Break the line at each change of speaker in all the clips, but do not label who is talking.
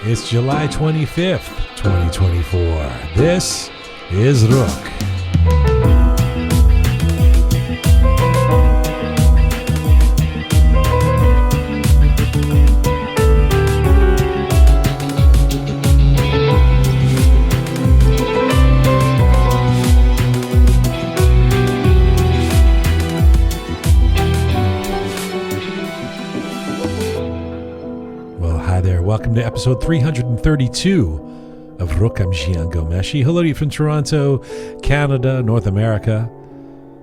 It's July 25th, 2024. This is Roqe. Welcome to episode 332 of Roqe and Jian. Hello to you from Toronto, Canada, North America.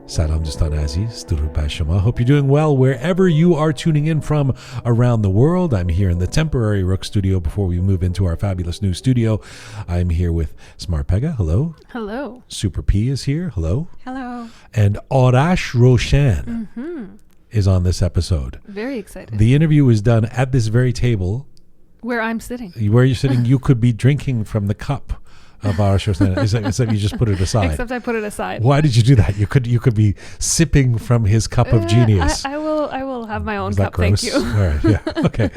Salam Jistan Aziz, Durud Bai Shama. Hope you're doing well wherever you are tuning in from around the world. I'm here in the temporary Roqe Studio before we move into our fabulous new studio. I'm here with Smart Pegah. Hello.
Hello.
Super P is here. Hello.
Hello.
And Arash Rowshan is on this episode.
Very excited.
The interview was done at this very table.
Where I'm sitting.
Where you're sitting, you could be drinking from the cup of Arash Rowshan, except you just put it aside.
Except I put it aside.
Why did you do that? You could be sipping from his cup of genius.
I will have my own
Is that
cup.
gross?
Thank you.
All right, yeah, okay.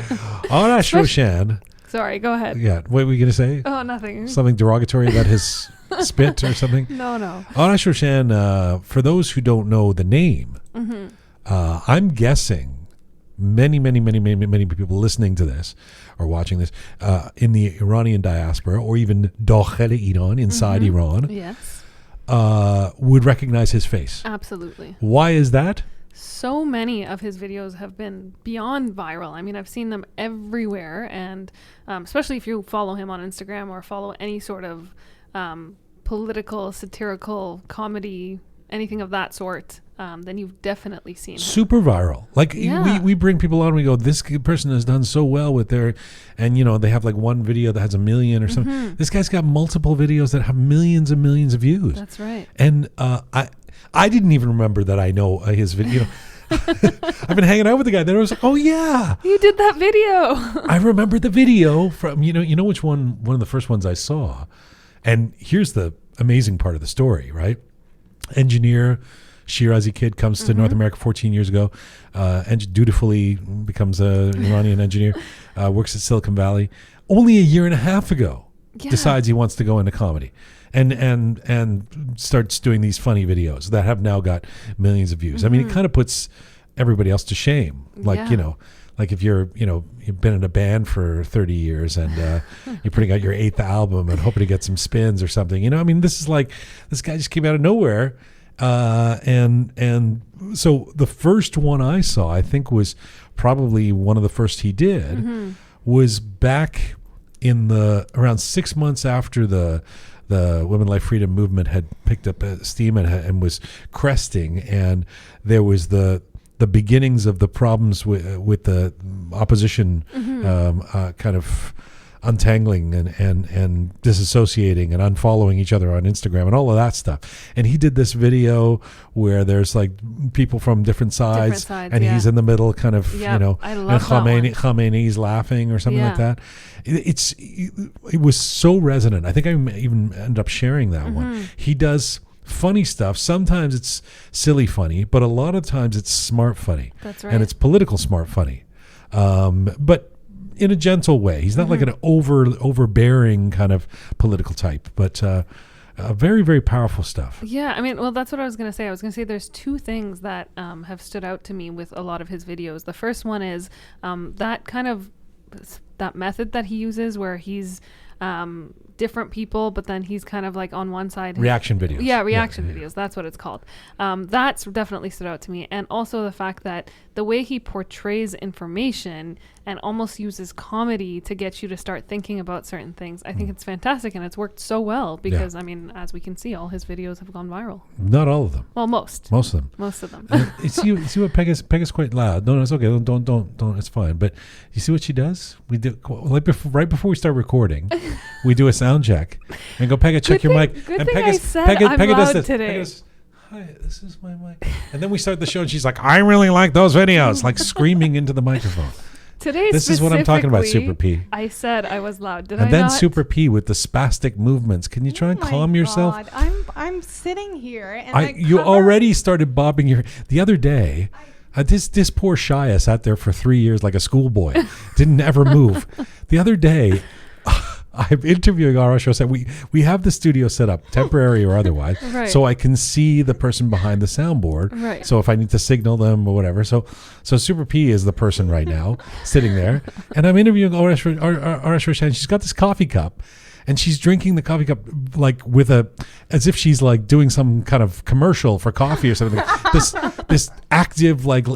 Arash Rowshan.
Sorry, go ahead.
Yeah, what were you going to say?
Oh, nothing.
Something derogatory about his spit or something?
No.
Arash Rowshan, for those who don't know the name, I'm guessing many people listening to this or watching this in the Iranian diaspora or even dakhil Iran, inside Iran,
yes,
would recognize his face.
Absolutely.
Why is that?
So many of his videos have been beyond viral. I mean, I've seen them everywhere, and especially if you follow him on Instagram or follow any sort of political, satirical, comedy, anything of that sort, then you've definitely seen him.
Super viral. Like, we bring people on, we go, this person has done so well with their, and they have like one video that has 1 million or something. This guy's got multiple videos that have millions and millions of views.
That's right.
And I didn't even remember that I know his video. I've been hanging out with the guy. Then I was like, oh yeah,
you did that video.
I remember the video from you know which one of the first ones I saw. And here's the amazing part of the story, right? Engineer, Shirazi kid, comes to North America 14 years ago, and dutifully becomes an Iranian engineer, works at Silicon Valley. Only a year and a half ago, decides he wants to go into comedy, and starts doing these funny videos that have now got millions of views. I mean, it kind of puts everybody else to shame. Like, like if you've been in a band for 30 years and you're putting out your 8th album and hoping to get some spins or something, I mean, this guy just came out of nowhere. And so the first one I saw, I think was probably one of the first he did, was back in around 6 months after the Women Life Freedom movement had picked up steam and was cresting, and there was the beginnings of the problems with the opposition kind of untangling and disassociating and unfollowing each other on Instagram and all of that stuff. And he did this video where there's like people from different sides and he's in the middle kind of,
I love
and
that one.
Khamenei's laughing or something like that. It was so resonant. I think I even ended up sharing that one. He does funny stuff. Sometimes it's silly funny, but a lot of times it's smart funny.
That's right.
And it's political smart funny. But in a gentle way. He's not like an overbearing kind of political type, but very, very powerful stuff. Yeah,
I mean, well, that's what I was going to say. I was going to say there's two things that have stood out to me with a lot of his videos. The first one is that method that he uses where he's different people, but then he's kind of like on one side.
Reaction videos.
Yeah, reaction videos. That's what it's called. That's definitely stood out to me. And also the fact that the way he portrays information and almost uses comedy to get you to start thinking about certain things. I think it's fantastic, and it's worked so well because, I mean, as we can see, all his videos have gone viral.
Not all of them.
Well, most.
Most of them.
Most of them.
You see what Pegah's quite loud. No, it's okay. Don't. It's fine. But you see what she does? We do right before we start recording. We do a sound check and go, Pegah, check your mic.
Good thing I said I'm loud today.
Pegah goes, hi, this is my mic. And then we start the show, and she's like, I really like those videos, like screaming into the microphone.
Today,
this is what I'm talking about, Super P.
I said I was loud. Did
I not? And then
not?
Super P with the spastic movements. Can you try and calm yourself?
I'm sitting here, and
you already started bobbing your. The other day, this poor Shia sat there for 3 years like a schoolboy, didn't ever move. The other day, I'm interviewing Arash Rowshan. We have the studio set up, temporary or otherwise,
Right.
so I can see the person behind the soundboard.
Right.
So if I need to signal them or whatever. So Super P is the person right now sitting there. And I'm interviewing Arash Rowshan. She's got this coffee cup. And she's drinking the coffee cup like as if she's like doing some kind of commercial for coffee or something. this active, like,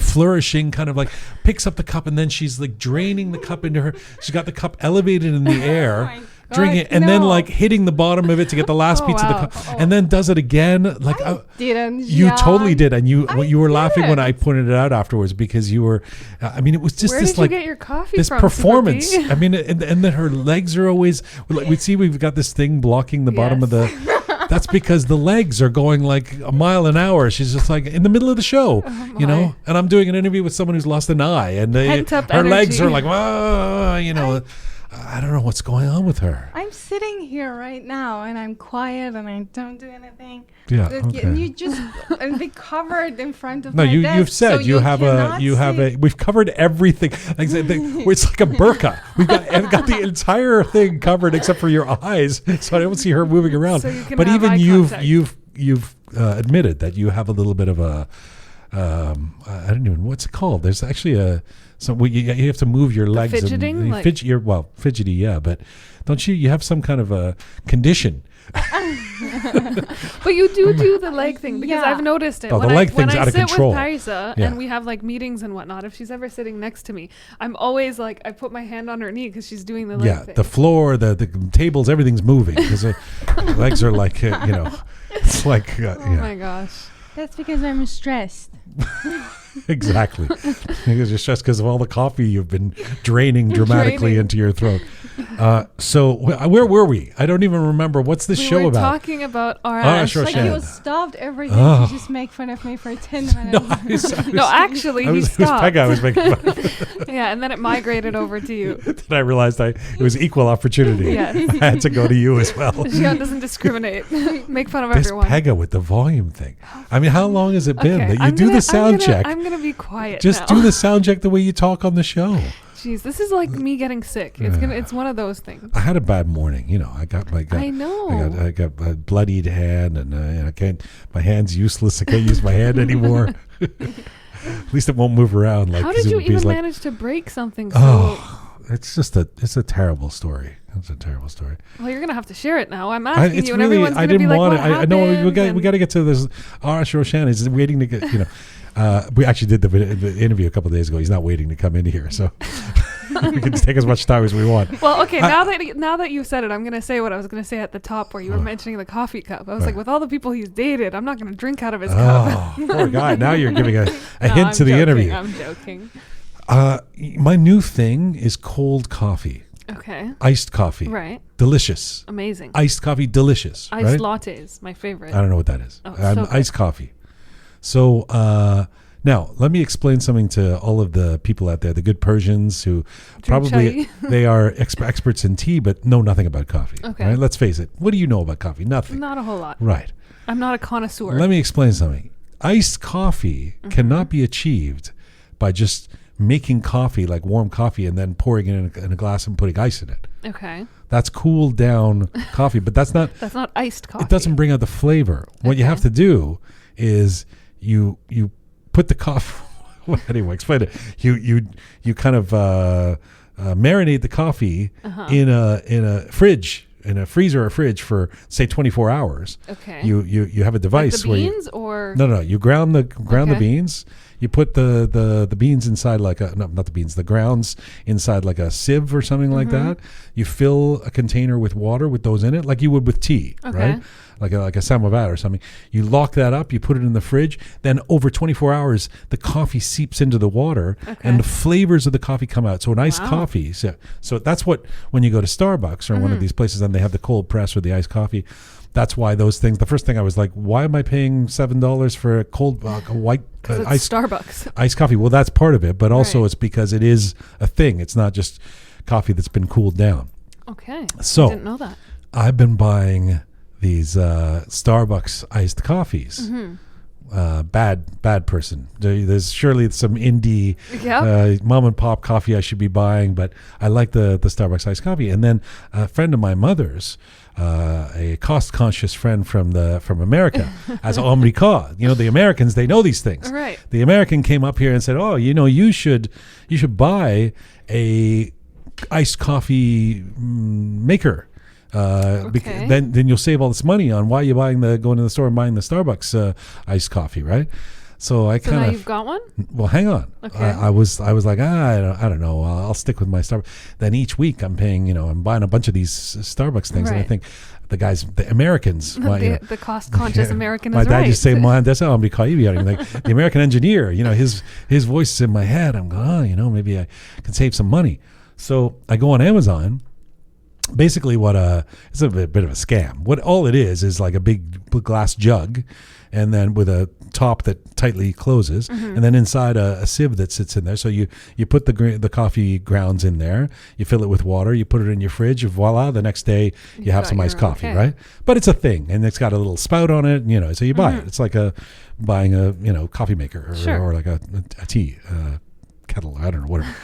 flourishing kind of like picks up the cup and then she's like draining the cup into her. She's got the cup elevated in the air, drinking it, and then like hitting the bottom of it to get the last piece of the cup, and then does it again. Like
Didn't
you totally did, and you were laughing when
didn't.
I pointed it out afterwards because you were. It was just
Where
this
did you
like
get your coffee
this
from,
performance.
Super P?
And then her legs are always. We see we've got this thing blocking the bottom of the. That's because the legs are going like a mile an hour. She's just like in the middle of the show, And I'm doing an interview with someone who's lost an eye, and her legs are like, I don't know what's going on with her.
I'm sitting here right now and I'm quiet and I don't do anything.
Yeah,
And
okay.
you just be covered in front of
No,
my desk.
you've said
so
you have
cannot see.
we've covered everything. Like it's like a burqa. I've got the entire thing covered except for your eyes, so I don't see her moving around.
So you can
But
have
even
eye contact.
you've admitted that you have a little bit of a I don't even what's it called. There's actually you have to move your legs.
fidgeting?
And fidgety, yeah. But don't you have some kind of a condition?
But you do the leg thing because
Yeah.
I've noticed it.
Oh, the
when
leg
I, when
thing's
I
out of
sit
control.
with Paisa
Yeah.
and we have like meetings and whatnot, if she's ever sitting next to me, I'm always like, I put my hand on her knee because she's doing the leg
Yeah,
thing.
the floor, the tables, everything's moving because the legs are like it's like
Oh my gosh.
That's because I'm stressed.
Exactly. Because you're stressed because of all the coffee you've been draining dramatically into your throat. So where were we? I don't even remember. What's this
We
show
were
about?
talking about
Arash
Arash.
Like
Rowshan.
you stopped everything
Oh.
to just make fun of me for 10 minutes.
No, actually,
it was
stopped.
Pegah I was making fun of.
Yeah, and then it migrated over to you.
Then I realized it was equal opportunity.
Yes.
I had to go to you as well.
Jian doesn't discriminate. Make fun of
This
everyone.
Pegah with the volume thing. I mean, how long has it been that you do the sound check?
I'm gonna be quiet.
Just
now.
do the sound check the way you talk on the show.
Jeez, this is like me getting sick. It's one of those things.
I had a bad morning. I got my
I know.
I got a bloodied hand, and I can't. My hand's useless. I can't use my hand anymore. At least it won't move around.
How did you even manage to break something so...
It's a terrible story. It's a terrible story.
Well, you're going to have to share it now. I'm asking
It's
you, and
really,
everyone's
I
going to be
didn't
like,
want
what
it. I know
happened?
we got to get to this. Arash Rowshan is waiting to get, we actually did the interview a couple of days ago. He's not waiting to come in here, so we can take as much time as we want.
Well, okay, now that you've said it, I'm going to say what I was going to say at the top where you were mentioning the coffee cup. I was like, with all the people he's dated, I'm not going to drink out of his cup.
Oh, poor guy. Now you're giving a
No,
hint
I'm
to the
joking,
interview.
I'm joking.
My new thing is cold coffee.
Okay.
Iced coffee.
Right.
Delicious.
Amazing.
Iced coffee, delicious.
Iced
right?
lattes, my favorite.
I don't know what that is.
Oh, so good.
Iced coffee. So now let me explain something to all of the people out there, the good Persians who probably
chai.
they are experts in tea, but know nothing about coffee.
Okay.
Right? Let's face it. What do you know about coffee? Nothing.
Not a whole lot.
Right.
I'm not a connoisseur.
Let me explain something. Iced coffee cannot be achieved by just making coffee, like warm coffee, and then pouring it in a glass and putting ice in it.
Okay.
That's cooled down coffee, but that's not
iced coffee.
It doesn't bring out the flavor. What you have to do is you put the coffee. Well, anyway, explain it. You kind of marinate the coffee in a fridge, in a freezer or fridge for say 24 hours.
Okay.
You have a device
like the
where
beans or
no you ground the beans. You put the beans inside like not the beans, the grounds inside like a sieve or something like that. You fill a container with water with those in it, like you would with tea, right? Like a samovar or something. You lock that up. You put it in the fridge. Then over 24 hours, the coffee seeps into the water, and the flavors of the coffee come out. So an iced coffee. So that's what when you go to Starbucks or one of these places, and they have the cold press or the iced coffee. That's why those things. The first thing I was like, why am I paying $7 for a cold white
it's Starbucks
iced coffee? Well, that's part of it, but also it's because it is a thing. It's not just coffee that's been cooled down.
Okay.
So
I didn't know that.
I've been buying these Starbucks iced coffees bad person. There's surely some indie mom and pop coffee I should be buying, but I like the Starbucks iced coffee. And then a friend of my mother's, a cost-conscious friend from America, as Omrika. The Americans, they know these things.
Right.
The American came up here and said, "Oh, you should buy a iced coffee maker."
Okay.
Then you'll save all this money on why you're going to the store and buying the Starbucks iced coffee, right? So I kind of.
Now you've got one?
Well, hang on.
Okay.
I was like, I don't know. I'll stick with my Starbucks. Then each week I'm paying, I'm buying a bunch of these Starbucks things, and I think the Americans,
the cost-conscious American
my
is
dad
right.
used to say, "Man, that's how I'm like the American engineer." His voice is in my head. I'm going, maybe I can save some money. So I go on Amazon. Basically, it's a bit of a scam. What all it is like a big glass jug, and then with a top that tightly closes, and then inside a sieve that sits in there. So you put the coffee grounds in there, you fill it with water, you put it in your fridge, voila! The next day you have some iced coffee, right? But it's a thing, and it's got a little spout on it, so you buy it. It's like buying a coffee maker or like a tea kettle. I don't know, whatever.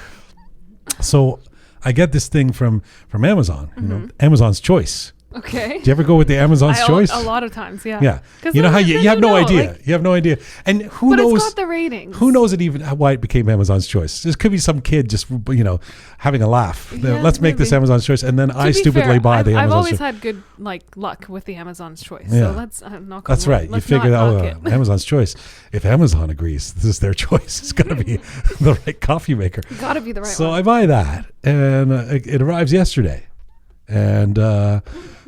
So I get this thing from Amazon, Amazon's Choice.
Okay.
Do you ever go with the Amazon's Choice?
A lot of times, yeah.
Yeah. You know how you have no idea. You have no idea. And who knows?
But it's got the ratings.
Who knows why it became Amazon's Choice? This could be some kid just, having a laugh.
Yeah,
Let's make this Amazon's Choice. And then I stupidly buy the Amazon's Choice.
I've always had good luck with the Amazon's Choice. Yeah. So let's knock on
That's right.
Let's
you figure
out
Amazon's Choice. If Amazon agrees, this is their choice. It's got to be the right coffee maker.
Got to be the right one.
So I buy that, and it arrives yesterday. And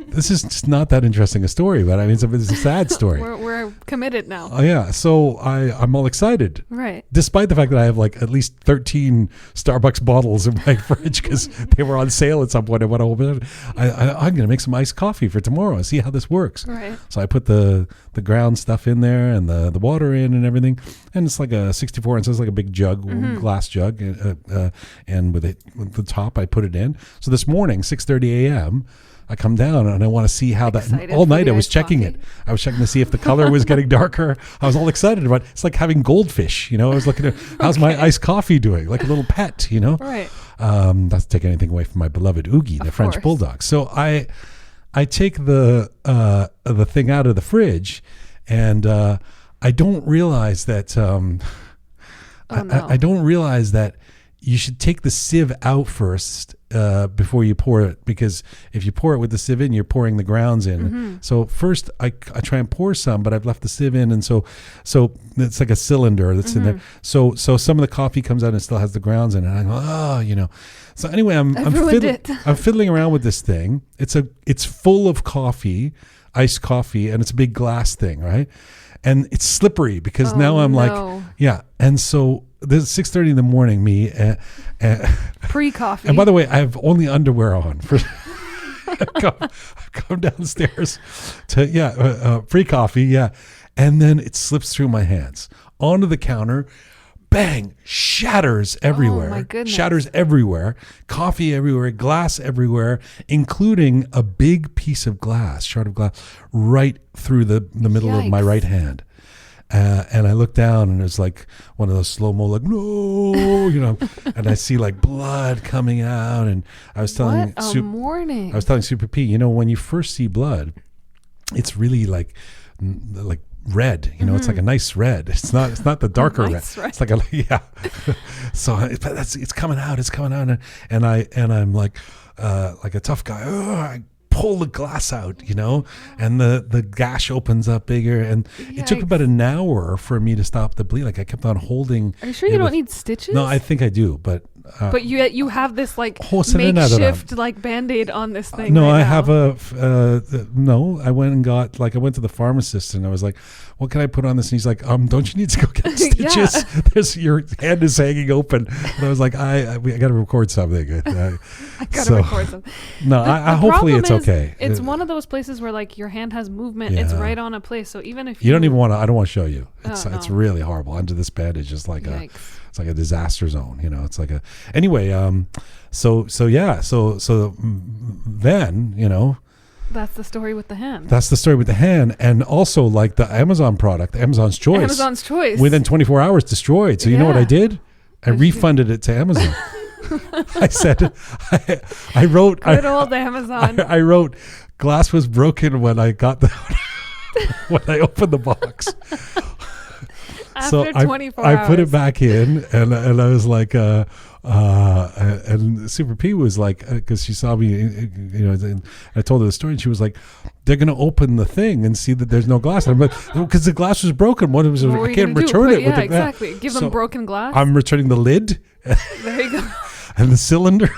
this is just not that interesting a story, but I mean, it's a sad story.
We're committed now.
Oh, yeah. So I'm all excited.
Right.
Despite the fact that I have like at least 13 Starbucks bottles in my fridge because they were on sale at some point. I'm going to make some iced coffee for tomorrow and see how this works.
Right.
So I put the ground stuff in there and the water in and everything. And it's like a 64 ounces, like a big jug, glass jug. And with the top, I put it in. So this morning, 6:30 a.m., I come down and I want to see how all night I was checking it. I was checking to see if the color was getting darker. I was all excited about it. It's like having goldfish, I was looking at how's my iced coffee doing, like a little pet,
Right.
Not to take anything away from my beloved Oogie, the French bulldog. So I take the thing out of the fridge, and I don't realize that I don't realize that you should take the sieve out first before you pour it, because if you pour it with the sieve in, you're pouring the grounds in. So first I try and pour some, but I've left the sieve in, and so it's like a cylinder that's in there. So some of the coffee comes out and it still has the grounds in it. And I go, So anyway, I'm fiddling around with this thing. It's full of coffee, iced coffee, and it's a big glass thing, right? And it's slippery because now I'm and so this is 6:30 in the morning,
pre-coffee.
And by the way, I have only underwear on. I've come downstairs to pre-coffee, and then it slips through my hands onto the counter. Bang! Shatters everywhere.
Oh my goodness!
Shatters everywhere. Coffee everywhere. Glass everywhere, including a big piece of glass, shard of glass, right through the middle of my right hand. And I look down, and it's like one of those slow-mo, like, no, and I see like blood coming out. And I was telling Super P, when you first see blood, it's really like red, it's like a nice red. It's not the darker red. It's like So it's coming out, and I'm like a tough guy. I pull the glass out, and the gash opens up bigger, and it took about an hour for me to stop the bleed. Like I kept on holding.
Are you sure you don't need stitches?
No, I think I do, but
you have this makeshift Band-Aid on this thing.
No,
right
I
now.
have I went and got I went to the pharmacist, and I was like, what can I put on this? And he's like, don't you need to go get stitches? Your hand is hanging open. And I was like, I got to record something.
I got to record something.
No, hopefully it's okay.
It's one of those places where your hand has movement. It's right on a place. So even if
you don't even want to, I don't want to show you. It's really horrible. Under this bandage is like it's like a disaster zone. It's like then
That's the story with the hand.
That's the story with the hand. And also like the Amazon product, Amazon's Choice.
Amazon's Choice.
Within 24 hours destroyed. So you know what I did? I refunded it to Amazon. I said, I wrote.
Good old Amazon.
I wrote, glass was broken when I got when I opened the box.
After 24
I
hours.
put it back in, and I was like, and Super P was like, because she saw me, and I told her the story, and she was like, they're going to open the thing and see that there's no glass. And I'm like, because the glass was broken. What was
What were
I
you
can't
gonna do?
return
Put-
it.
Yeah,
with the,
exactly. Give them broken glass.
I'm returning the lid.
There you go.
And the cylinder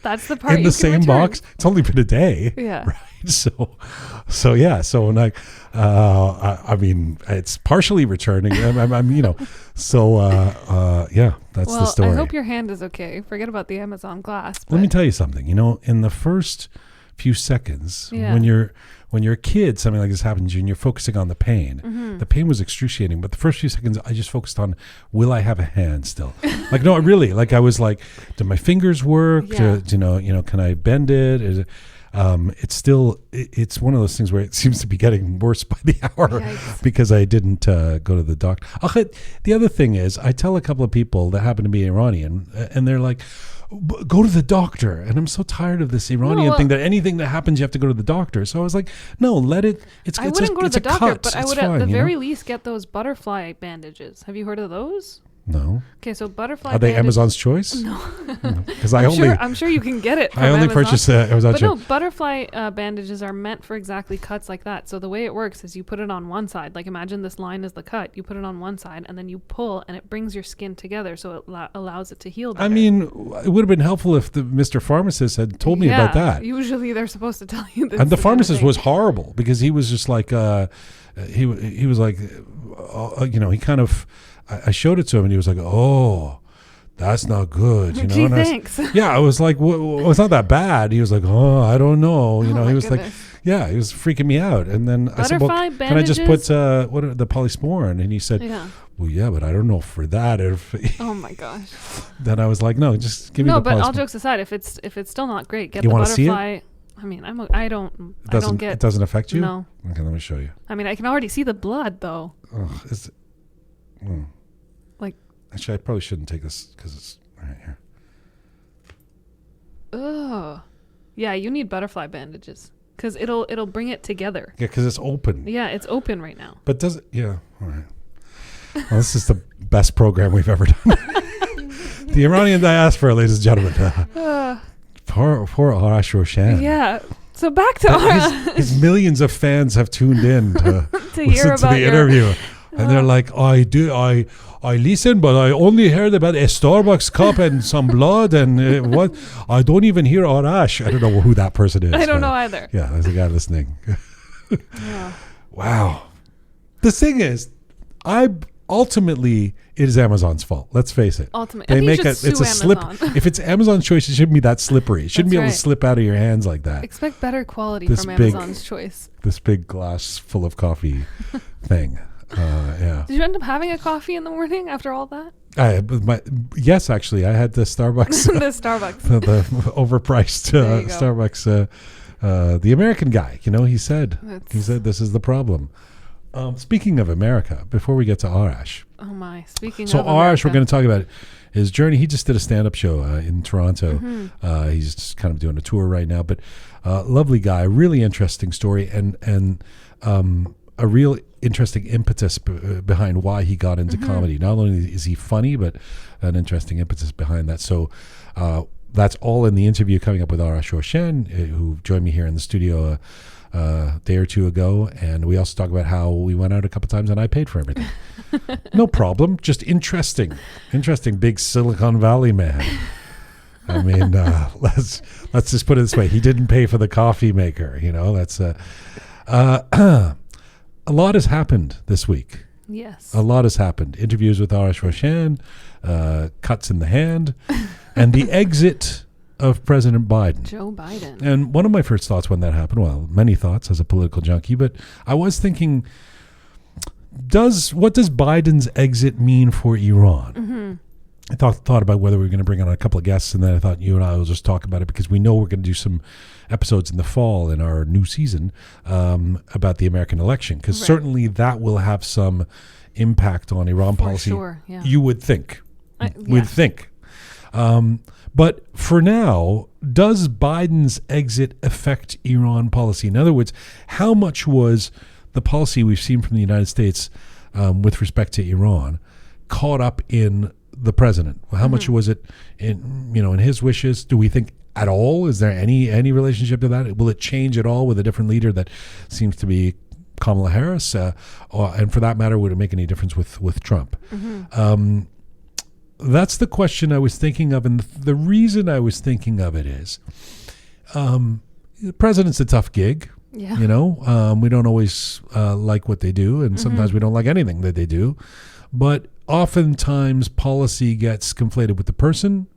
That's the part
in
you
the
can
same
return.
box. It's only been a day.
Yeah.
Right. So yeah. So when I mean, it's partially returning. I'm yeah. That's the story.
I hope your hand is okay. Forget about the Amazon glass.
Let me
but-
tell you something. In the first few seconds,
Yeah.
when you're a kid, something like this happens to you and you're focusing on the pain.
Mm-hmm.
The pain was excruciating, but the first few seconds, I just focused on, will I have a hand still? Like, no, really. Like, I was like, do my fingers work?
Yeah.
Can I bend it? Is it it's still, it's one of those things where it seems to be getting worse by the hour.
Yikes.
Because I didn't go to the doctor. The other thing is, I tell a couple of people that happen to be Iranian, and they're like, go to the doctor. And I'm so tired of this Iranian thing that anything that happens, you have to go to the doctor. So I was like, no, let it.
I wouldn't go to the doctor, but I
It's
would
fine,
at the very least get those butterfly bandages. Have you heard of those?
No.
Okay, so butterfly
Are they
bandage-
Amazon's Choice?
No.
Because
I'm sure you can get it from
I only
Amazon.
purchased Amazon
But
Choice.
no, butterfly bandages are meant for exactly cuts like that. So the way it works is you put it on one side. Like imagine this line is the cut. You put it on one side and then you pull and it brings your skin together so it allows it to heal better.
I mean, it would have been helpful if the Mr. Pharmacist had told me about that.
Usually they're supposed to tell you this.
And the
kind of
pharmacist
thing.
was horrible because he was just like, he was like, he kind of, I showed it to him and he was like, oh, that's not good.
Gee,
and
thanks.
I was like, well, it's not that bad. He was like, oh, I don't know. He
my
was
goodness.
like, he was freaking me out. And then I said, well,
Butterfly
can I just put
bandages?
what are the polysporin? And he said,
Yeah.
well, yeah, but I don't know for that.
Oh my gosh.
Then I was like, no, just give me the
No, but all
polysporin.
jokes aside, if it's still not great, get
You
the
wanna see it?
butterfly. I mean, I don't get.
It doesn't affect you?
No.
Okay, let me show you.
I mean, I can already see the blood though.
Oh,
Like,
actually, I probably shouldn't take this because it's right here.
ugh. Yeah, you need butterfly bandages because it'll bring it together.
Yeah, because it's open.
Yeah, it's open right now.
But does it? Yeah. All right. Well, this is the best program we've ever done. The Iranian diaspora, ladies and gentlemen. Poor Arash Rowshan.
Yeah. So back to our
His millions of fans have tuned in to
to hear
listen to
about
the
your
interview. And they're like, I listen, but I only heard about a Starbucks cup and some blood and what? I don't even hear Arash. I don't know who that person is.
I don't
but
know either.
Yeah, there's a guy listening.
Yeah.
Wow. The thing is, ultimately it is Amazon's fault. Let's face it.
Ultimately, I think you should
it's a
sue
slip.
Amazon.
If it's Amazon's Choice, it shouldn't be that slippery. It shouldn't be
That's
able to
right.
slip out of your hands like that.
Expect better quality
This
from
big-
Amazon's Choice.
This big glass full of coffee thing. Yeah.
Did you end up having a coffee in the morning after all that?
Yes, actually, I had the Starbucks,
The Starbucks.
the overpriced
There you go.
Starbucks. The American guy, he said
That's-
this is the problem. Speaking of America, before we get to Arash,
Oh my! Speaking
so
of
Arash,
America.
we're going to talk about his journey. He just did a stand-up show in Toronto.
Mm-hmm.
He's just kind of doing a tour right now, but lovely guy, really interesting story, and a real interesting impetus behind why he got into
Mm-hmm.
comedy. Not only is he funny, but an interesting impetus behind that. So that's all in the interview coming up with Arash Rowshan, who joined me here in the studio a day or two ago, and we also talk about how we went out a couple times and I paid for everything. No problem, just interesting big Silicon Valley man. I mean, let's just put it this way: he didn't pay for the coffee maker. That's a lot has happened this week.
Yes.
A lot has happened. Interviews with Arash Rowshan, cuts in the hand, and the exit of President Biden.
Joe Biden.
And one of my first thoughts when that happened, well, many thoughts as a political junkie, but I was thinking, what does Biden's exit mean for Iran?
Mm-hmm.
I thought about whether we were going to bring on a couple of guests, and then I thought you and I will just talk about it because we know we're going to do some episodes in the fall in our new season about the American election, because certainly that will have some impact on Iran policy.
Sure, yeah.
You would think.
Would
think. But for now, does Biden's exit affect Iran policy? In other words, how much was the policy we've seen from the United States with respect to Iran caught up in the president? Well, how much was it in his wishes? Do we think at all? Is there any relationship to that? Will it change at all with a different leader that seems to be Kamala Harris? And for that matter, would it make any difference with Trump? That's the question I was thinking of. And the reason I was thinking of it is the president's a tough gig.
Yeah.
We don't always like what they do. And sometimes we don't like anything that they do. But oftentimes policy gets conflated with the person,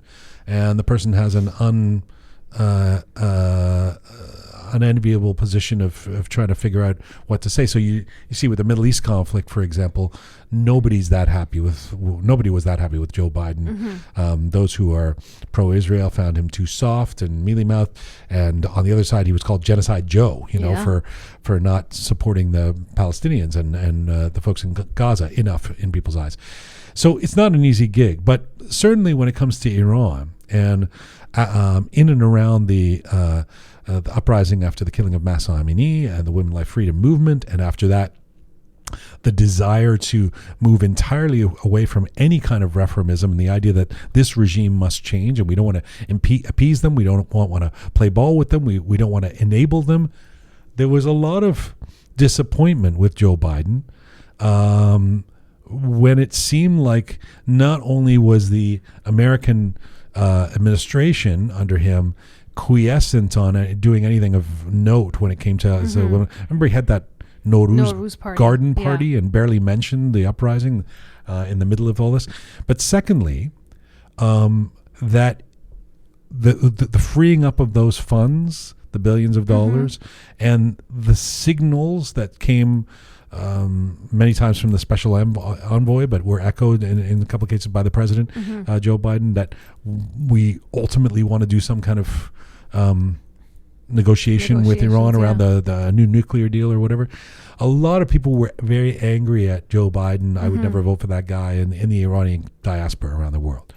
and the person has an unenviable position of trying to figure out what to say. So you see with the Middle East conflict, for example, nobody was that happy with Joe Biden. Those who are pro-Israel found him too soft and mealy-mouthed, and on the other side he was called Genocide Joe, for not supporting the Palestinians and the folks in Gaza enough in people's eyes. So it's not an easy gig, but certainly when it comes to Iran and in and around the uprising after the killing of Mahsa Amini and the Women Life Freedom movement, and after that, the desire to move entirely away from any kind of reformism and the idea that this regime must change, and we don't want to appease them, we don't want to play ball with them, we don't want to enable them. There was a lot of disappointment with Joe Biden when it seemed like not only was the American administration under him quiescent on doing anything of note when it came to women. Remember, he had that Nowruz garden party and barely mentioned the uprising in the middle of all this. But secondly, that the freeing up of those funds, the billions of dollars, and the signals that came many times from the special envoy, but were echoed in a couple of cases by the president, Joe Biden, that we ultimately want to do some kind of negotiation with Iran around the new nuclear deal or whatever. A lot of people were very angry at Joe Biden. I would never vote for that guy in the Iranian diaspora around the world.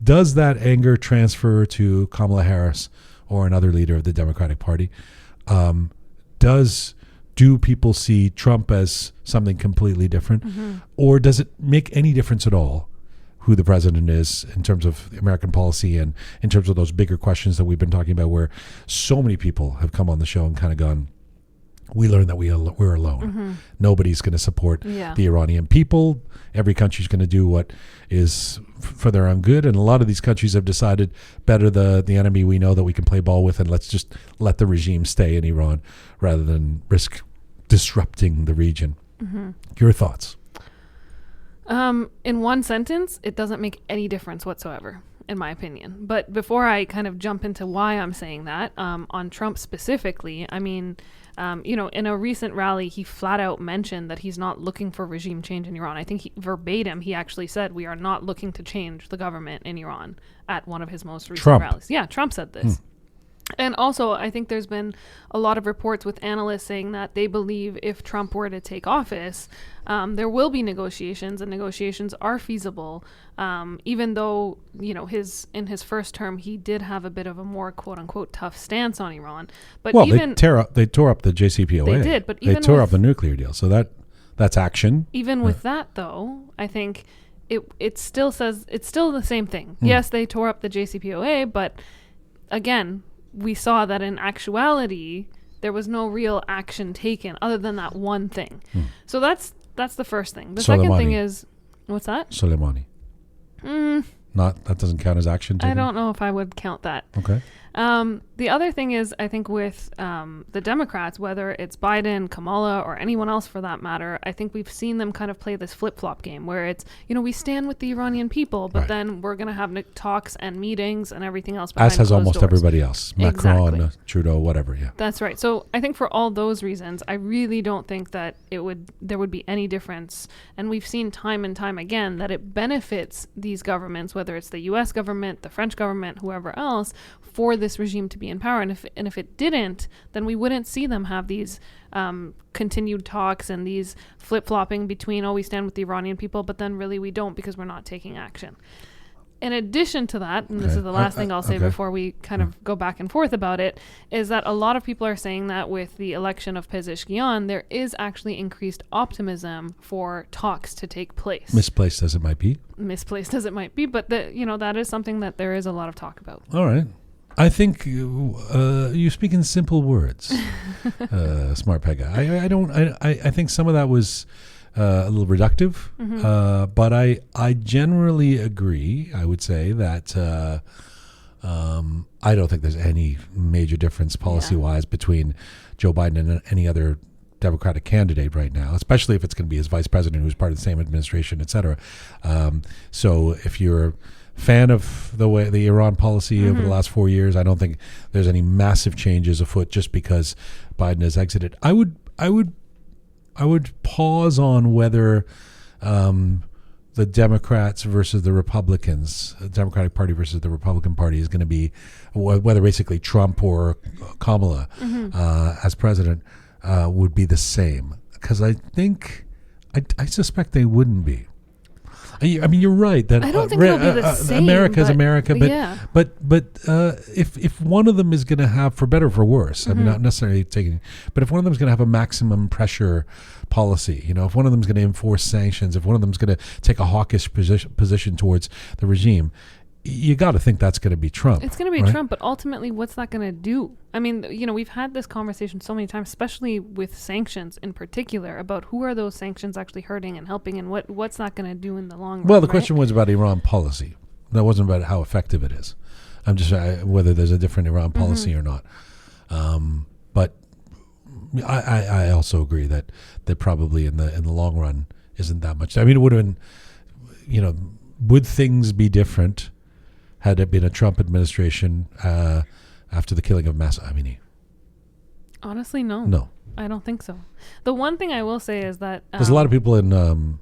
Does that anger transfer to Kamala Harris or another leader of the Democratic Party? Do people see Trump as something completely different? Or does it make any difference at all who the president is in terms of American policy and in terms of those bigger questions that we've been talking about, where so many people have come on the show and kind of gone, we learned that we're alone. Nobody's going to support the Iranian people. Every country's going to do what is for their own good. And a lot of these countries have decided better the enemy we know that we can play ball with, and let's just let the regime stay in Iran rather than risk disrupting the region. Your thoughts?
In one sentence, it doesn't make any difference whatsoever, in my opinion. But before I kind of jump into why I'm saying that, on Trump specifically, I mean, in a recent rally, he flat out mentioned that he's not looking for regime change in Iran. I think verbatim, he actually said, we are not looking to change the government in Iran at one of his most recent rallies. Yeah, Trump said this. And also, I think there's been a lot of reports with analysts saying that they believe if Trump were to take office, there will be negotiations, and negotiations are feasible. Even though, in his first term, he did have a bit of a more quote unquote tough stance on Iran. But
they tore up the JCPOA. They did, but they tore up the nuclear deal. So that's action.
Even with that, though, I think it still says it's still the same thing. Yes, they tore up the JCPOA, but again, we saw that in actuality, there was no real action taken other than that one thing. So that's the first thing. The second thing is, what's that?
Soleimani. That doesn't count as action taken?
I don't know if I would count that.
Okay.
The other thing is, I think with the Democrats, whether it's Biden, Kamala, or anyone else for that matter, I think we've seen them kind of play this flip-flop game where it's, we stand with the Iranian people, but then we're going to have talks and meetings and everything else behind
As has
closed
almost
doors.
everybody else. Macron,
Exactly.
Trudeau, whatever, yeah.
That's right. So I think for all those reasons, I really don't think that there would be any difference. And we've seen time and time again that it benefits these governments, whether it's the U.S. government, the French government, whoever else, for this regime to be in power. And if it didn't, then we wouldn't see them have these continued talks and these flip-flopping between, we stand with the Iranian people, but then really we don't because we're not taking action. In addition to that, and this is the last thing I'll say before we kind of go back and forth about it, is that a lot of people are saying that with the election of Pegah and Jian, there is actually increased optimism for talks to take place.
Misplaced as it might be.
Misplaced as it might be, but that is something that there is a lot of talk about.
All right. I think you speak in simple words, smart Pegah. I think some of that was a little reductive, but I generally agree. I would say that I don't think there's any major difference policy-wise between Joe Biden and any other Democratic candidate right now, especially if it's going to be his vice president who's part of the same administration, et cetera. So if you're fan of the Iran policy over the last 4 years, I don't think there's any massive changes afoot just because Biden has exited. I would pause on whether the Democrats versus the Republicans, the Democratic Party versus the Republican Party is going to be, whether basically Trump or Kamala as president would be the same. Because I suspect they wouldn't be. I mean, you're right that
I don't think it'll be the same.
America is America, but
yeah.
if one of them is going to have, for better or for worse, I mean, not necessarily taking, but if one of them is going to have a maximum pressure policy, if one of them is going to enforce sanctions, if one of them is going to take a hawkish position towards the regime, you got to think that's going to be Trump.
It's going to be
right?
Trump, but ultimately, what's that going to do? I mean, we've had this conversation so many times, especially with sanctions in particular, about who are those sanctions actually hurting and helping, and what's that going to do in the long run.
Well, the question was about Iran policy. That wasn't about how effective it is. I'm just whether there's a different Iran policy or not. But I also agree that probably in the long run isn't that much. I mean, it would have been, would things be different had it been a Trump administration after the killing of Massa Amini?
Honestly, no.
No.
I don't think so. The one thing I will say is that
there's a lot of people in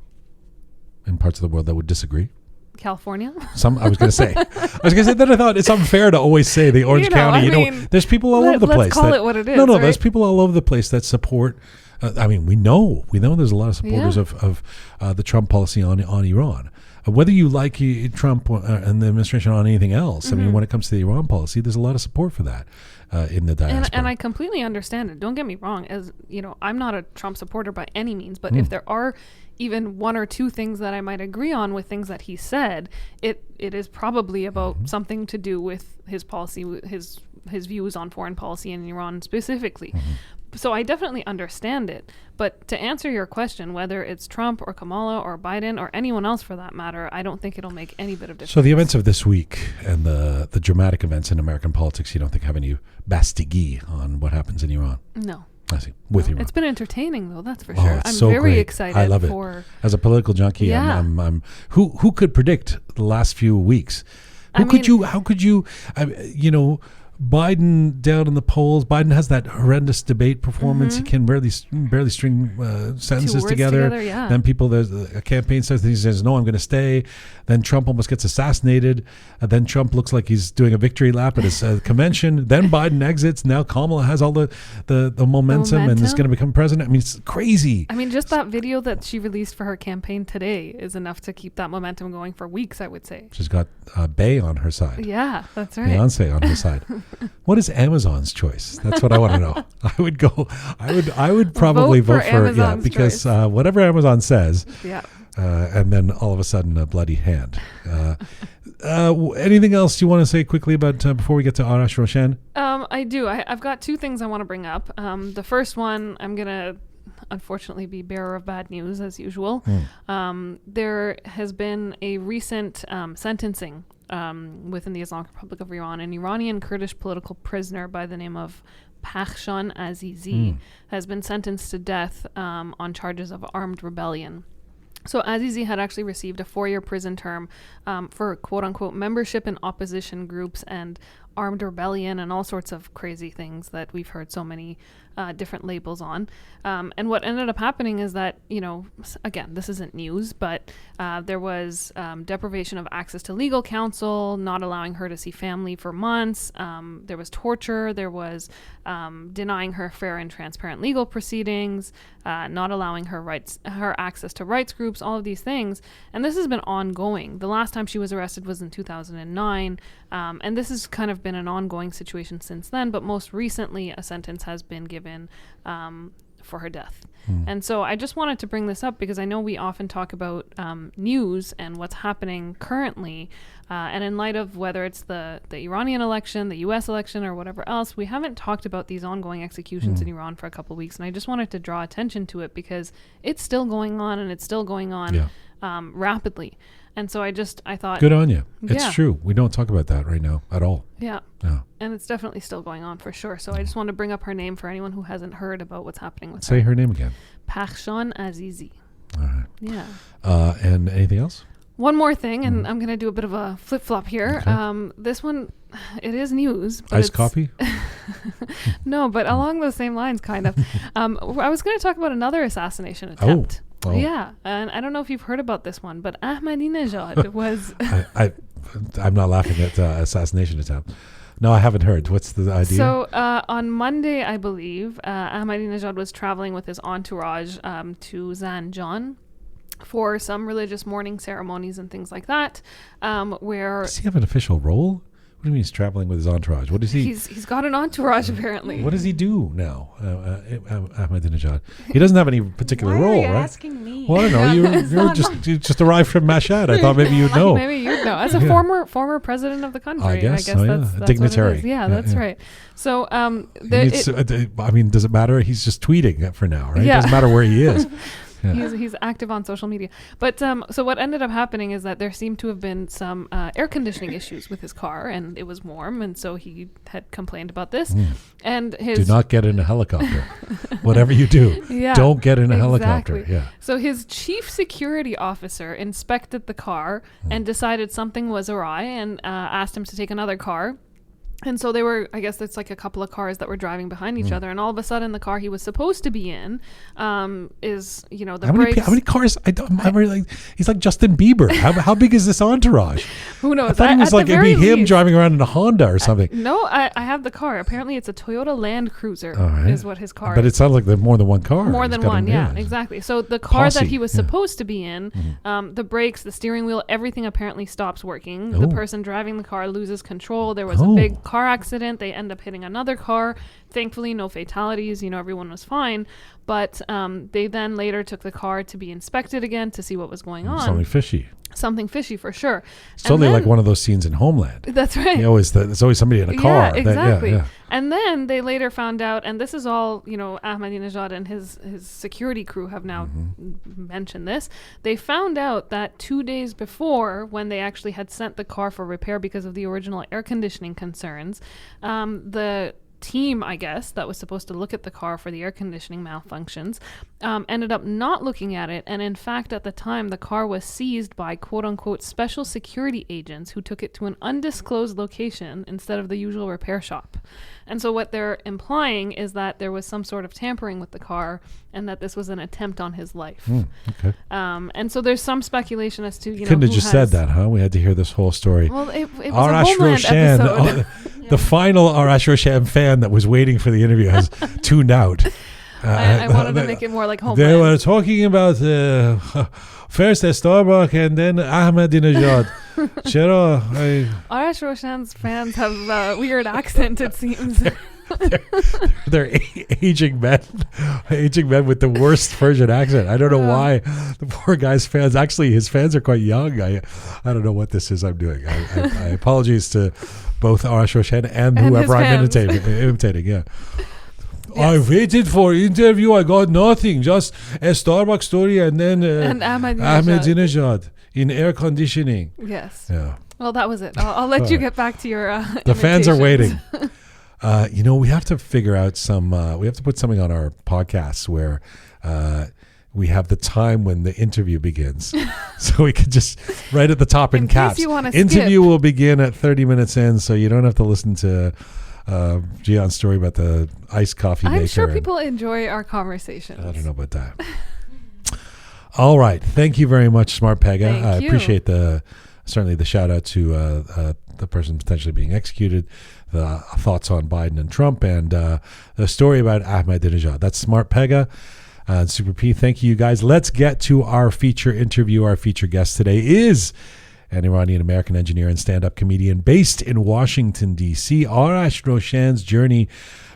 parts of the world that would disagree.
California?
I was going to say that I thought it's unfair to always say the Orange County. There's people all over the place.
Let's call it what it is.
No,
right?
there's people all over the place that support. We know there's a lot of supporters of the Trump policy on Iran. Whether you like Trump and the administration on anything else, I mean, when it comes to the Iran policy, there's a lot of support for that in the diaspora.
And I completely understand it. Don't get me wrong. As I'm not a Trump supporter by any means, but if there are even one or two things that I might agree on with things that he said, it is probably about something to do with his policy, his views on foreign policy in Iran specifically. So I definitely understand it. But to answer your question, whether it's Trump or Kamala or Biden or anyone else for that matter, I don't think it'll make any bit of difference.
So the events of this week and the dramatic events in American politics, you don't think have any bastigui on what happens in Iran?
No.
I see. With Iran.
It's been entertaining though, that's for sure.
It's
I'm
so
very
great.
excited.
I love it. As a political junkie,
Yeah.
I'm who could predict the last few weeks? How could you Biden down in the polls. Biden has that horrendous debate performance. He can barely string sentences together.
Yeah.
Then there's a campaign starts. He says, "No, I'm going to stay." Then Trump almost gets assassinated. Then Trump looks like he's doing a victory lap at his convention. Then Biden exits. Now Kamala has all the momentum and is going to become president. I mean, it's crazy.
I mean, just that video that she released for her campaign today is enough to keep that momentum going for weeks, I would say.
She's got Bey on her side.
Yeah, that's right.
Beyonce on her side. What is Amazon's choice? That's what I want to know. I would probably vote for because whatever Amazon says.
Yeah.
And then all of a sudden a bloody hand. Anything else you want to say quickly about before we get to Arash Rowshan?
I do. I've got two things I want to bring up. The first one, I'm going to unfortunately be bearer of bad news as usual. There has been a recent sentencing within the Islamic Republic of Iran, an Iranian Kurdish political prisoner by the name of Pegah Azizi has been sentenced to death on charges of armed rebellion. So Azizi had actually received a 4-year prison term for quote-unquote membership in opposition groups and armed rebellion and all sorts of crazy things that we've heard so many different labels on. And what ended up happening is that, again, this isn't news, but there was deprivation of access to legal counsel, not allowing her to see family for months. There was torture. There was denying her fair and transparent legal proceedings, not allowing her access to rights groups, all of these things. And this has been ongoing. The last time she was arrested was in 2009. And this has kind of been an ongoing situation since then. But most recently, a sentence has been given for her death. And so I just wanted to bring this up because I know we often talk about news and what's happening currently. And in light of whether it's the Iranian election, the U.S. election, or whatever else, we haven't talked about these ongoing executions in Iran for a couple of weeks. And I just wanted to draw attention to it because it's still going on, and it's still going on rapidly. And so I thought...
Good on you. It's true. We don't talk about that right now at all.
Yeah. And it's definitely still going on for sure. So I just wanted to bring up her name for anyone who hasn't heard about what's happening with her.
Say her name again.
Pegah Azizi.
All right.
Yeah.
And anything else?
One more thing, and I'm going to do a bit of a flip-flop here. Okay. This one, it is news. But
Iced coffee?
No, but along those same lines, kind of. I was going to talk about another assassination attempt.
Oh.
Yeah, and I don't know if you've heard about this one, but Ahmadinejad was...
I'm not laughing at assassination attempt. No, I haven't heard. What's the idea?
So on Monday, I believe, Ahmadinejad was traveling with his entourage to Zanjan for some religious mourning ceremonies and things like that, where...
Does he have an official role? What do you mean he's traveling with his entourage? What is he?
He's got an entourage, apparently.
What does he do now, Ahmadinejad? He doesn't have any particular role, right?
Why are you asking me?
Well, I don't know. You just arrived from Mashhad. I thought maybe you'd know.
Maybe you'd know. As a former president of the country,
I guess
that's
a dignitary.
What it is. Yeah, that's right. So,
does it matter? He's just tweeting for now, right?
Yeah.
It doesn't matter where he is.
Yeah. He's active on social media. But so what ended up happening is that there seemed to have been some air conditioning issues with his car, and it was warm, and so he had complained about this. And
do not get in a helicopter. Whatever you do, don't get in a helicopter. Yeah.
So his chief security officer inspected the car and decided something was awry and asked him to take another car. And so they were, I guess it's like a couple of cars that were driving behind each other. And all of a sudden, the car he was supposed to be in is, the brakes.
How many cars? He's like Justin Bieber. How big is this entourage?
Who knows?
I thought it was like it'd be him driving around in a Honda or something.
No, I have the car. Apparently, it's a Toyota Land Cruiser is what his car is.
But it sounds like there's more than one car.
More than one, yeah, exactly. So the car that he was supposed to be in, the brakes, the steering wheel, everything apparently stops working. The person driving the car loses control. There was a big car accident. They end up hitting another car. Thankfully, no fatalities. Everyone was fine. But they then later took the car to be inspected again to see what was going on. Something fishy for sure.
It's only like one of those scenes in Homeland.
That's right.
There's always somebody in a car.
Yeah, exactly. And then they later found out, and this is all, Ahmadinejad and his security crew have now mentioned this. They found out that 2 days before, when they actually had sent the car for repair because of the original air conditioning concerns, the team, I guess, that was supposed to look at the car for the air conditioning malfunctions ended up not looking at it. And in fact, at the time, the car was seized by quote unquote special security agents who took it to an undisclosed location instead of the usual repair shop. And so what they're implying is that there was some sort of tampering with the car and that this was an attempt on his life.
Okay.
And so there's some speculation as to,
you couldn't have just said that, huh? We had to hear this whole story.
Well, it was
Arash
a Homeland episode.
The final Arash Rowshan fan that was waiting for the interview has tuned out.
I wanted to make it more like Homeland.
They were talking about first Starbucks and then Ahmadinejad.
Arash Rowshan's fans have a weird accent, it seems.
They're aging men with the worst Persian accent. I don't know why the poor guy's fans. Actually, his fans are quite young. I don't know what this is I'm doing. I apologies to both Arash Rowshan and whoever I'm imitating. Yeah. Yes. I waited for interview. I got nothing. Just a Starbucks story and then
and
Ahmadinejad in air conditioning.
Yes.
Yeah.
Well, that was it. I'll let you get back to your
The fans are
imitations.
waiting. We have to figure out we have to put something on our podcasts where we have the time when the interview begins. So we could just right at the top in
case
caps.
you wanna
Interview
skip.
will begin at 30 minutes in, so you don't have to listen to Jian's story about the iced coffee maker.
I'm sure
and-
people enjoy our conversations.
I don't know about that. All right. Thank you very much, Smart Pegah.
Thank
I
you.
appreciate certainly the shout out to the person potentially being executed, the thoughts on Biden and Trump, and the story about Ahmadinejad. That's Smart Pegah and Super P. Thank you, guys. Let's get to our feature interview. Our feature guest today is an Iranian-American engineer and stand-up comedian based in Washington, D.C. Arash Rowshan's journey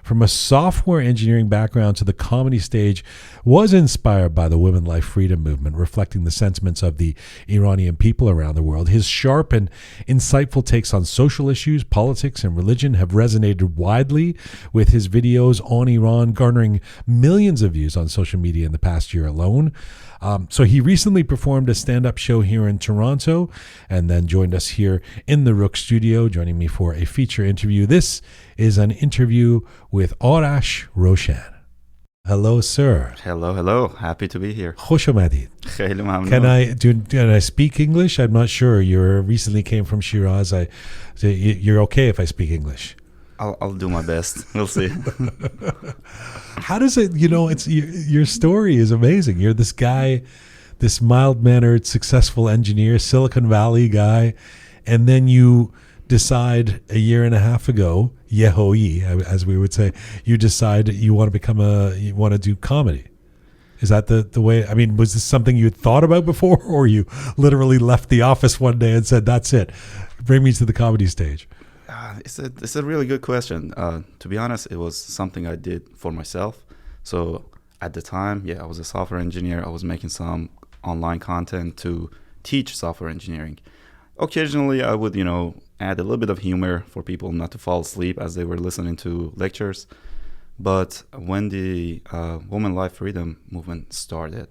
from a software engineering background to the comedy stage was inspired by the Women Life Freedom movement, reflecting the sentiments of the Iranian people around the world. His sharp and insightful takes on social issues, politics, and religion have resonated widely with his videos on Iran, garnering millions of views on social media in the past year alone. So he recently performed a stand-up show here in Toronto and then joined us here in the Roqe Studio, joining me for a feature interview. This is an interview with Arash Rowshan. Hello, sir.
Hello. Happy to be here.
خوش آمدید.
خیلی ممنون.
Can I speak English? I'm not sure. You recently came from Shiraz. You're okay if I speak English?
I'll do my best. We'll see.
How does it, it's your story is amazing. You're this guy, this mild-mannered, successful engineer, Silicon Valley guy, and then you decide a year and a half ago, yehoyi, as we would say, you decide you want to do comedy. Is that the way? I mean, was this something you had thought about before, or you literally left the office one day and said, "That's it, bring me to the comedy stage"?
It's a really good question. To be honest, it was something I did for myself. So at the time, I was a software engineer. I was making some online content to teach software engineering. Occasionally, I would, add a little bit of humor for people not to fall asleep as they were listening to lectures. But when the Women Life Freedom movement started,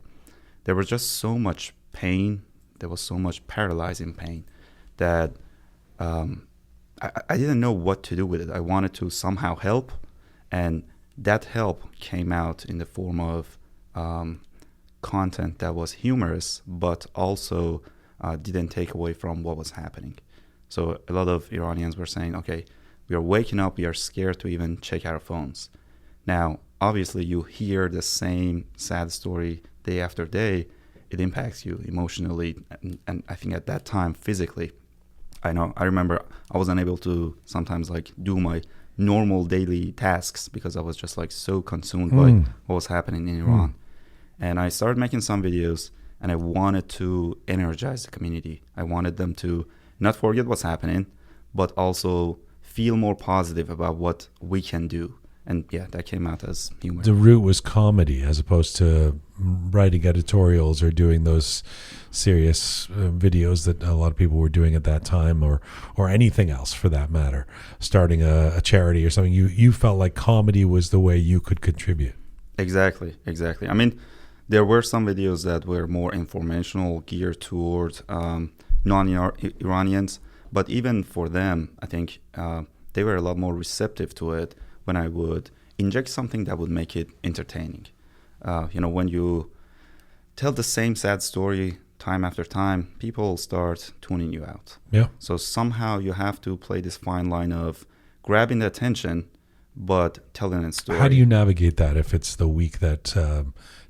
there was just so much pain. There was so much paralyzing pain that I didn't know what to do with it. I wanted to somehow help, and that help came out in the form of content that was humorous, but also didn't take away from what was happening. So a lot of Iranians were saying, okay, we are waking up, we are scared to even check our phones. Now, obviously, you hear the same sad story day after day. It impacts you emotionally, and I think at that time, physically. I remember I was unable to sometimes do my normal daily tasks because I was just so consumed by what was happening in Iran. And I started making some videos, and I wanted to energize the community. I wanted them to not forget what's happening, but also feel more positive about what we can do. And that came out as humor.
The root was comedy as opposed to writing editorials or doing those serious videos that a lot of people were doing at that time, or anything else for that matter, starting a charity or something. You felt like comedy was the way you could contribute.
Exactly. I mean, there were some videos that were more informational, geared towards non-Iranians, but even for them, I think they were a lot more receptive to it when I would inject something that would make it entertaining. When you tell the same sad story time after time, people start tuning you out.
Yeah.
So somehow you have to play this fine line of grabbing the attention, but telling a story.
How do you navigate that if it's the week that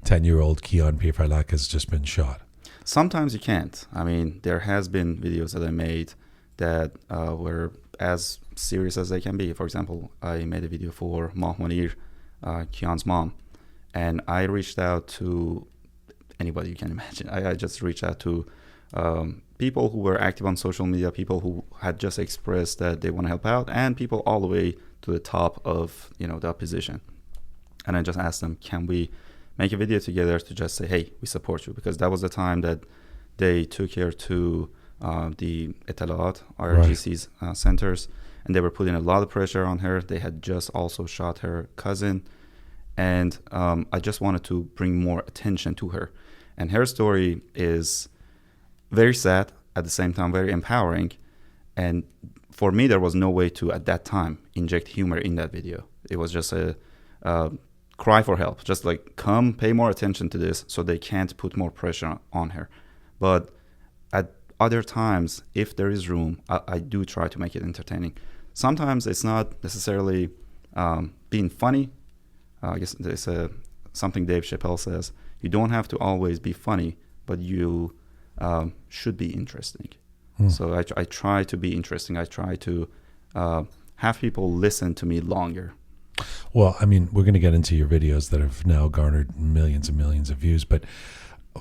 10-year-old Kian Pirfalak has just been shot?
Sometimes you can't. I mean, there has been videos that I made that were as serious as they can be. For example, I made a video for Mahmonir, Kian's mom, and I reached out to anybody you can imagine. I just reached out to people who were active on social media, people who had just expressed that they want to help out, and people all the way to the top of the opposition. And I just asked them, can we make a video together to just say, hey, we support you? Because that was the time that they took her to the Etelaat, RGC's centers, and they were putting a lot of pressure on her. They had just also shot her cousin, and I just wanted to bring more attention to her. And her story is very sad, at the same time very empowering, And for me, there was no way to, at that time, inject humor in that video. It was just a cry for help. Just like, come, pay more attention to this so they can't put more pressure on her. But at other times, if there is room, I do try to make it entertaining. Sometimes it's not necessarily being funny. I guess there's something Dave Chappelle says. You don't have to always be funny, but you should be interesting. So I try to be interesting. I try to have people listen to me longer.
Well, I mean, we're going to get into your videos that have now garnered millions and millions of views, but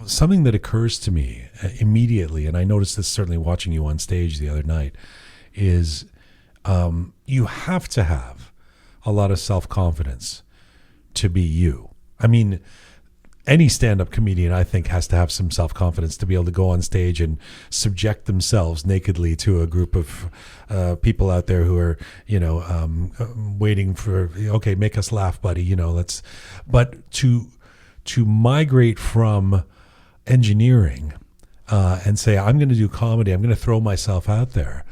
something that occurs to me immediately, and I noticed this certainly watching you on stage the other night, is you have to have a lot of self-confidence to be you. I mean, any stand-up comedian, I think, has to have some self-confidence to be able to go on stage and subject themselves nakedly to a group of people out there who are, waiting for, okay, make us laugh, buddy, let's. But to migrate from engineering and say, I'm going to do comedy, I'm going to throw myself out there.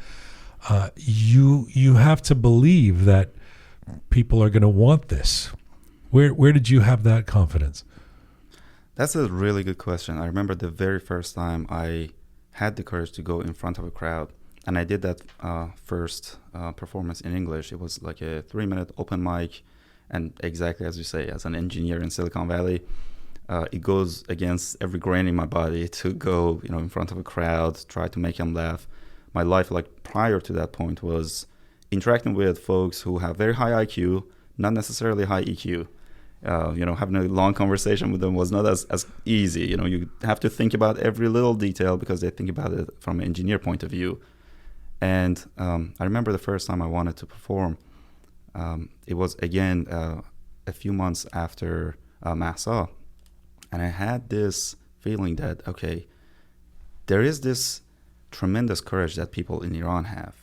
You have to believe that people are going to want this. Where did you have that confidence?
That's a really good question. I remember the very first time I had the courage to go in front of a crowd, and I did that first performance in English. It was like a 3-minute open mic, and exactly as you say, as an engineer in Silicon Valley, it goes against every grain in my body to go, in front of a crowd, try to make them laugh. My life, like prior to that point, was interacting with folks who have very high IQ, not necessarily high EQ. Having a long conversation with them was not as easy. You have to think about every little detail because they think about it from an engineer point of view. And I remember the first time I wanted to perform, it was, again, a few months after Mahsa. And I had this feeling that, okay, there is this tremendous courage that people in Iran have.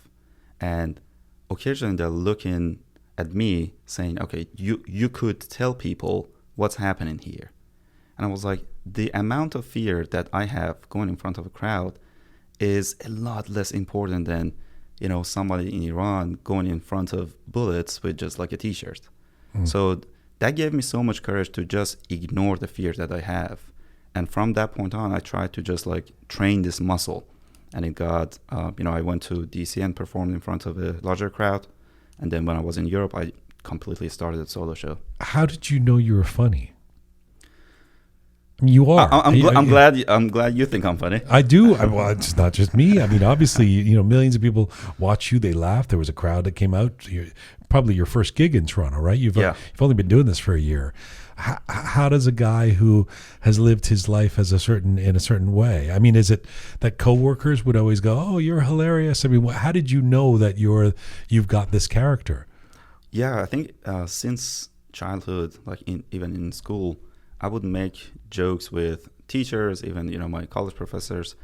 And occasionally they're looking at me saying, okay, you could tell people what's happening here. And I was like, the amount of fear that I have going in front of a crowd is a lot less important than, somebody in Iran going in front of bullets with just like a t-shirt. So that gave me so much courage to just ignore the fear that I have. And from that point on, I tried to just like train this muscle. And it got, I went to DC and performed in front of a larger crowd. And then when I was in Europe, I completely started a solo show.
How did you know you were funny? You are.
I'm glad you think I'm funny.
I do. Well, it's not just me. I mean, obviously, millions of people watch you. They laugh. There was a crowd that came out. Probably your first gig in Toronto, right? You've only been doing this for a year. How does a guy who has lived his life in a certain way? I mean, is it that coworkers would always go, "Oh, you're hilarious"? I mean, how did you know that you've got this character?
Yeah, I think since childhood, like even in school, I would make jokes with teachers, even my college professors,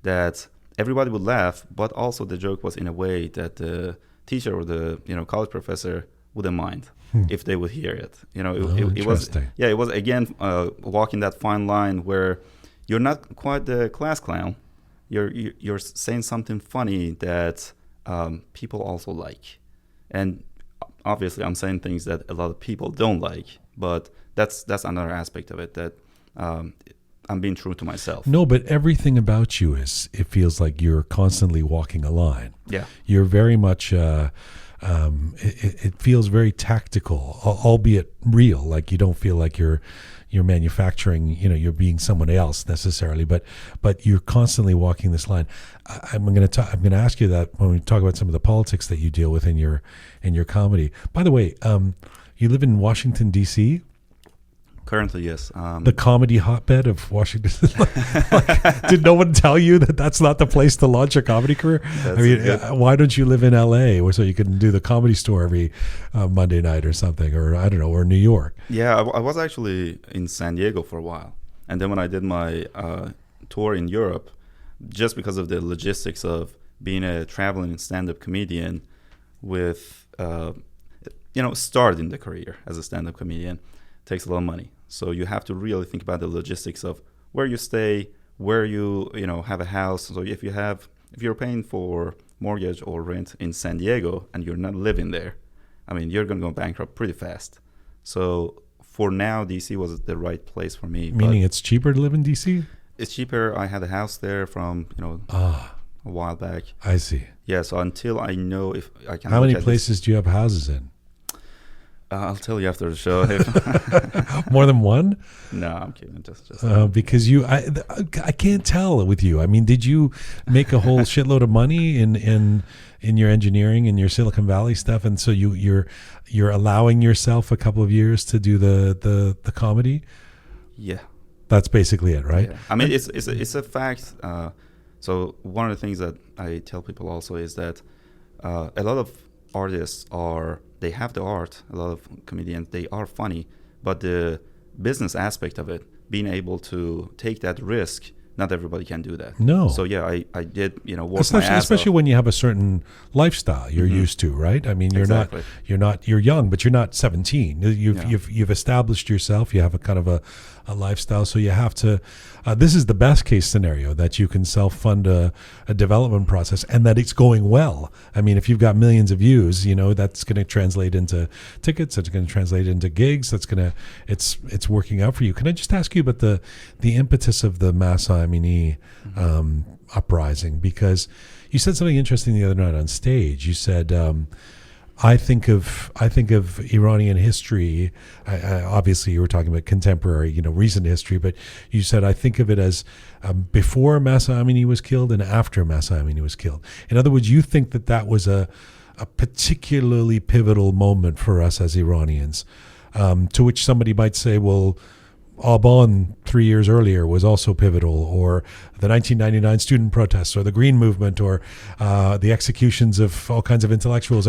that everybody would laugh, but also the joke was in a way that the teacher or the college professor wouldn't mind if they would hear it. It was again walking that fine line where you're not quite the class clown, you're saying something funny that people also like, and obviously I'm saying things that a lot of people don't like, but that's another aspect of it, that I'm being true to myself.
No, but everything about you it feels like you're constantly walking a line.
Yeah,
you're very much. It feels very tactical, albeit real. Like you don't feel like you're manufacturing. You're being someone else necessarily, but you're constantly walking this line. I'm going to ask you that when we talk about some of the politics that you deal with in your comedy. By the way, you live in Washington D.C.
Currently, yes.
The comedy hotbed of Washington. Did no one tell you that that's not the place to launch a comedy career? Why don't you live in L.A. so you can do the Comedy Store every Monday night or something, or I don't know, or New York?
Yeah, I was actually in San Diego for a while, and then when I did my tour in Europe, just because of the logistics of being a traveling stand-up comedian with, starting the career as a stand-up comedian takes a lot of money. So you have to really think about the logistics of where you stay, where you have a house. So if you're paying for mortgage or rent in San Diego and you're not living there, I mean, you're going to go bankrupt pretty fast. So for now, DC was the right place for me.
Meaning it's cheaper to live in DC?
It's cheaper. I had a house there from, a while back.
I see.
Yeah, so until I know if I can.
How many places do you have houses in?
I'll tell you after the show.
More than one?
No, I'm kidding. Just
because I can't tell with you. I mean, did you make a whole shitload of money in your engineering and your Silicon Valley stuff, and so you're allowing yourself a couple of years to do the comedy?
Yeah,
that's basically it, right?
Yeah. I mean, it's a fact. So one of the things that I tell people also is that a lot of artists they have the art. A lot of comedians, they are funny, but the business aspect of it, being able to take that risk, not everybody can do that.
No.
So yeah, I did, work my ass off.
Especially when you have a certain lifestyle you're used to, right? I mean, you're young, but you're not 17. You've established yourself. You have a kind of a lifestyle. So you have to, this is the best case scenario, that you can self-fund a development process and that it's going well. I mean, if you've got millions of views, that's going to translate into tickets. It's going to translate into gigs. It's working out for you. Can I just ask you about the impetus of the Masa Amini uprising? Because you said something interesting the other night on stage. You said, I think of Iranian history. Obviously, you were talking about contemporary, recent history, but you said I think of it as before Masa Amini was killed and after Masa Amini was killed. In other words, you think that was a particularly pivotal moment for us as Iranians. To which somebody might say, well, Alban 3 years earlier was also pivotal, or the 1999 student protests, or the Green Movement, or the executions of all kinds of intellectuals.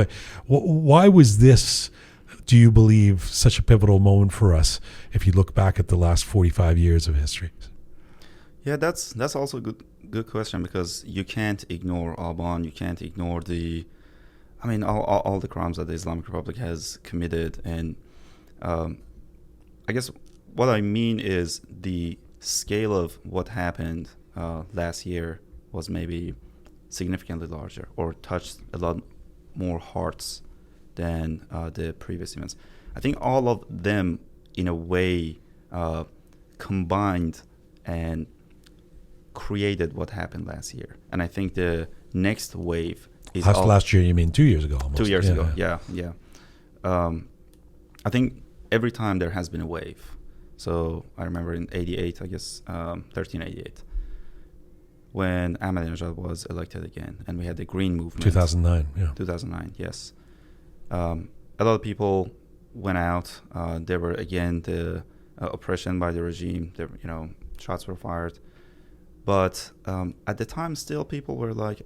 Why was this, do you believe, such a pivotal moment for us if you look back at the last 45 years of history?
Yeah, that's also a good question, because you can't ignore Alban. You can't ignore all the crimes that the Islamic Republic has committed. And I guess what I mean is the scale of what happened last year was maybe significantly larger, or touched a lot more hearts than the previous events. I think all of them, in a way, combined and created what happened last year. And I think the next wave is
last year. You mean 2 years ago? Almost.
2 years ago. Yeah. I think every time there has been a wave. So I remember in 88, I guess, 1388, when Ahmadinejad was elected again, and we had the Green Movement.
2009, yeah.
2009, yes. A lot of people went out. There were, again, the oppression by the regime. Shots were fired. But at the time, still, people were like,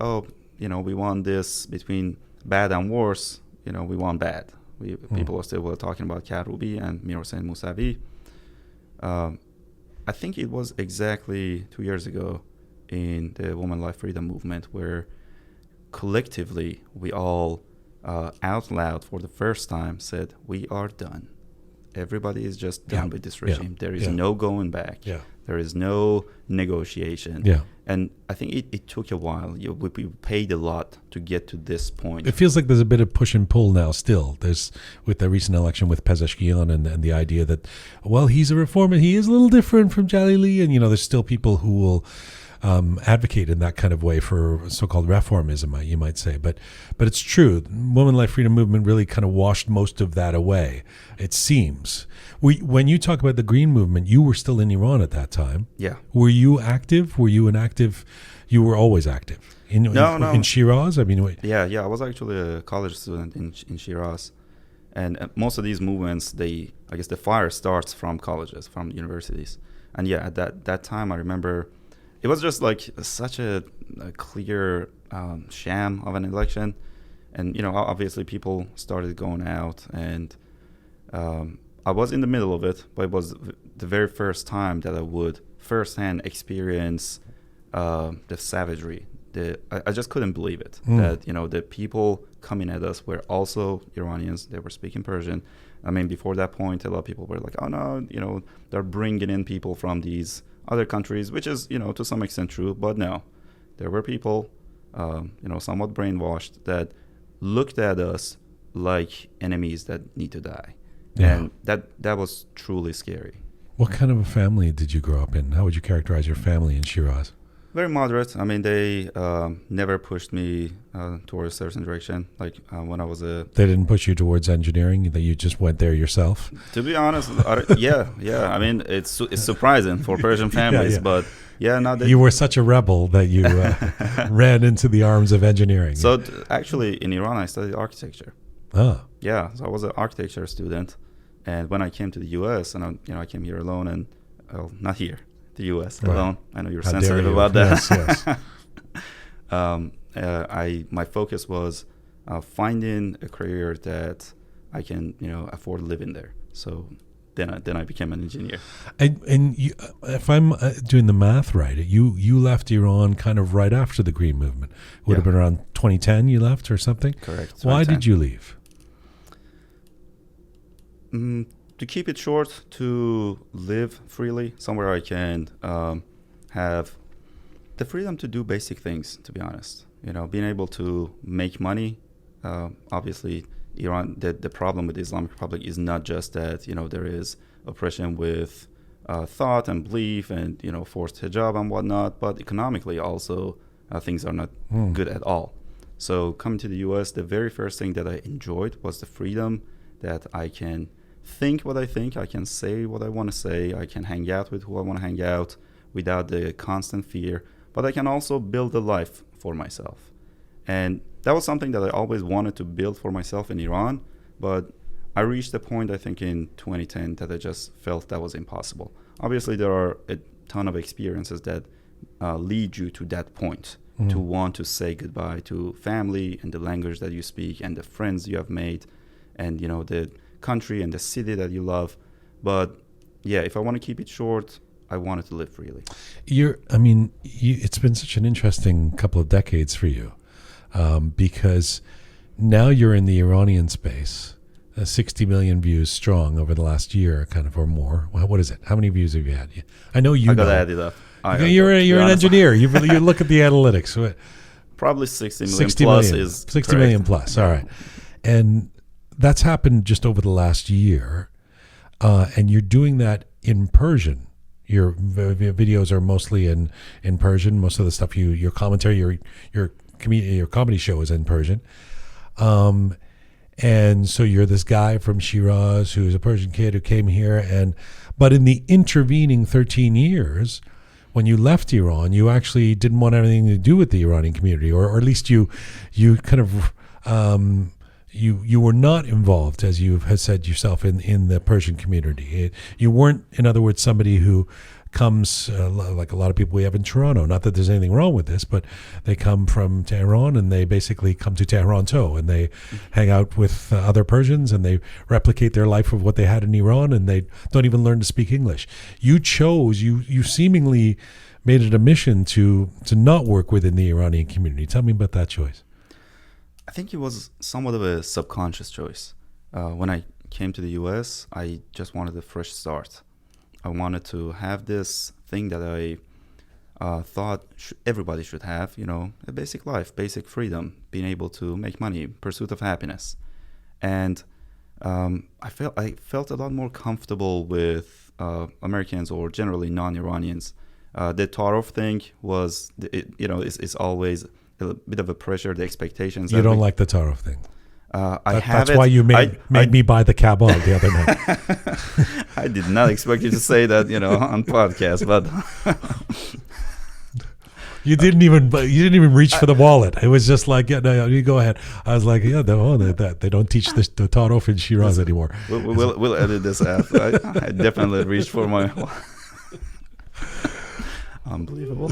we won this between bad and worse. We won bad. People are still talking about Karoubi and Mir Hossein Mousavi. I think it was exactly 2 years ago in the Women Life Freedom movement where collectively we all out loud for the first time said, we are done. Everybody is just done with this regime. There is no going back. There is no negotiation. And I think it took a while. We paid a lot to get to this point.
It feels like there's a bit of push and pull now still. There's, with the recent election with Pezeshkian and the idea that, well, he's a reformer. He is a little different from Jalili. And, there's still people who will advocate in that kind of way for so-called reformism, you might say. But it's true. The Women Life Freedom movement really kind of washed most of that away, it seems. When you talk about the Green Movement, you were still in Iran at that time.
Yeah.
Were you active? You were always active? In Shiraz? I mean,
Yeah, I was actually a college student in Shiraz. And most of these movements, I guess the fire starts from colleges, from universities. And yeah, at that time, I remember it was just like such a clear sham of an election. And, obviously people started going out, and I was in the middle of it, but it was the very first time that I would firsthand experience the savagery. I just couldn't believe it, that, the people coming at us were also Iranians. They were speaking Persian. I mean, before that point, a lot of people were like, oh, no, they're bringing in people from these other countries, which is, to some extent true. But no, there were people somewhat brainwashed, that looked at us like enemies that need to die.
Yeah.
And that was truly scary.
What kind of a family did you grow up in? How would you characterize your family in Shiraz?
Very moderate. I mean, they never pushed me towards a certain direction. Like when I was
They didn't push you towards engineering, that you just went there yourself?
to be honest, yeah. I mean, it's surprising for Persian families,
yeah.
but yeah, no.
You were such a rebel that you ran into the arms of engineering.
So actually, in Iran, I studied architecture.
Oh.
Yeah, so I was an architecture student, and when I came to the U.S. and I came here alone, and not here, the U.S.
Right.
alone. I know you're
How
sensitive
dare you.
about that.
Yes.
My focus was finding a career that I can afford living there. So then I became an engineer.
And you, if I'm doing the math right, you left Iran kind of right after the Green Movement. Would have been around 2010 you left or something?
Correct.
Why did you leave?
To keep it short, to live freely, somewhere I can have the freedom to do basic things, to be honest. Being able to make money. Obviously, Iran, the problem with the Islamic Republic is not just that, there is oppression with thought and belief and, forced hijab and whatnot, but economically also things are not good at all. So coming to the U.S., the very first thing that I enjoyed was the freedom that I can think what I think, I can say what I want to say, I can hang out with who I want to hang out without the constant fear, but I can also build a life for myself. And that was something that I always wanted to build for myself in Iran, but I reached a point, I think, in 2010 that I just felt that was impossible. Obviously, there are a ton of experiences that lead you to that point, to want to say goodbye to family and the language that you speak and the friends you have made and, the country and the city that you love. But yeah, if I want to keep it short, I wanted to live freely.
It's been such an interesting couple of decades for you, because now you're in the Iranian space, 60 million views strong over the last year, kind of, or more. Well, what is it? How many views have you had? I know you.
I gotta add it up.
You're an engineer. You look at the analytics.
Probably 60 million
60
plus
million,
is
60
correct.
million plus. All right, and that's happened just over the last year, and you're doing that in Persian. Your videos are mostly in Persian. Most of the stuff your commentary, your comedy show is in Persian. And so you're this guy from Shiraz who's a Persian kid who came here, but in the intervening 13 years, when you left Iran, you actually didn't want anything to do with the Iranian community, or at least you kind of you were not involved, as you have said yourself, in the Persian community. You weren't, in other words, somebody who comes like a lot of people we have in Toronto. Not that there's anything wrong with this, but they come from Tehran and they basically come to Toronto and they hang out with other Persians and they replicate their life of what they had in Iran, and they don't even learn to speak English. You seemingly made it a mission to not work within the Iranian community. Tell me about that choice.
I think it was somewhat of a subconscious choice. When I came to the U.S., I just wanted a fresh start. I wanted to have this thing that I thought everybody should have, a basic life, basic freedom, being able to make money, pursuit of happiness. And I felt a lot more comfortable with Americans or generally non-Iranians. The Tarof thing was, it's always a bit of a pressure, the expectations.
You don't like the Tarof thing.
That's
why you made me buy the kabab the other
night. I did not expect you to say that, on podcast, but
you didn't even reach for the wallet. It was just like, yeah, no, you go ahead. I was like, yeah, they don't teach the Tarof in Shiraz anymore.
We'll edit this out. I definitely reached for my. Unbelievable.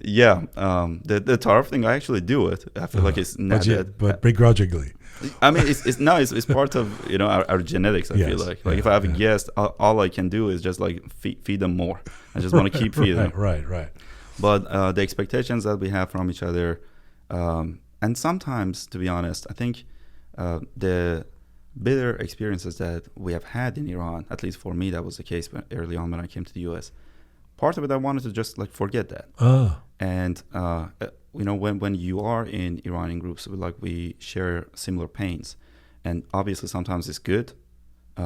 Yeah, the Tarof thing, I actually do it. I feel like it's not
but begrudgingly.
I mean, it's part of our genetics. I feel like if I have a guest, all I can do is just like feed them more. I just want to keep feeding them.
Right.
But the expectations that we have from each other, and sometimes, to be honest, I think the bitter experiences that we have had in Iran, at least for me, that was the case early on when I came to the U.S. Part of it, I wanted to just like forget that.
Oh.
And when you are in Iranian groups, we share similar pains, and obviously sometimes it's good.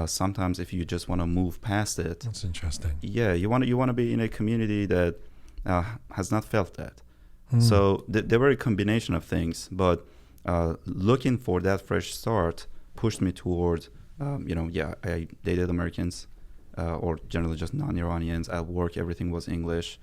Sometimes if you just want to move past it,
That's interesting.
yeah, you want to be in a community that has not felt that. So there were a combination of things, but looking for that fresh start pushed me toward, I dated Americans, or generally just non-Iranians. At work, everything was English.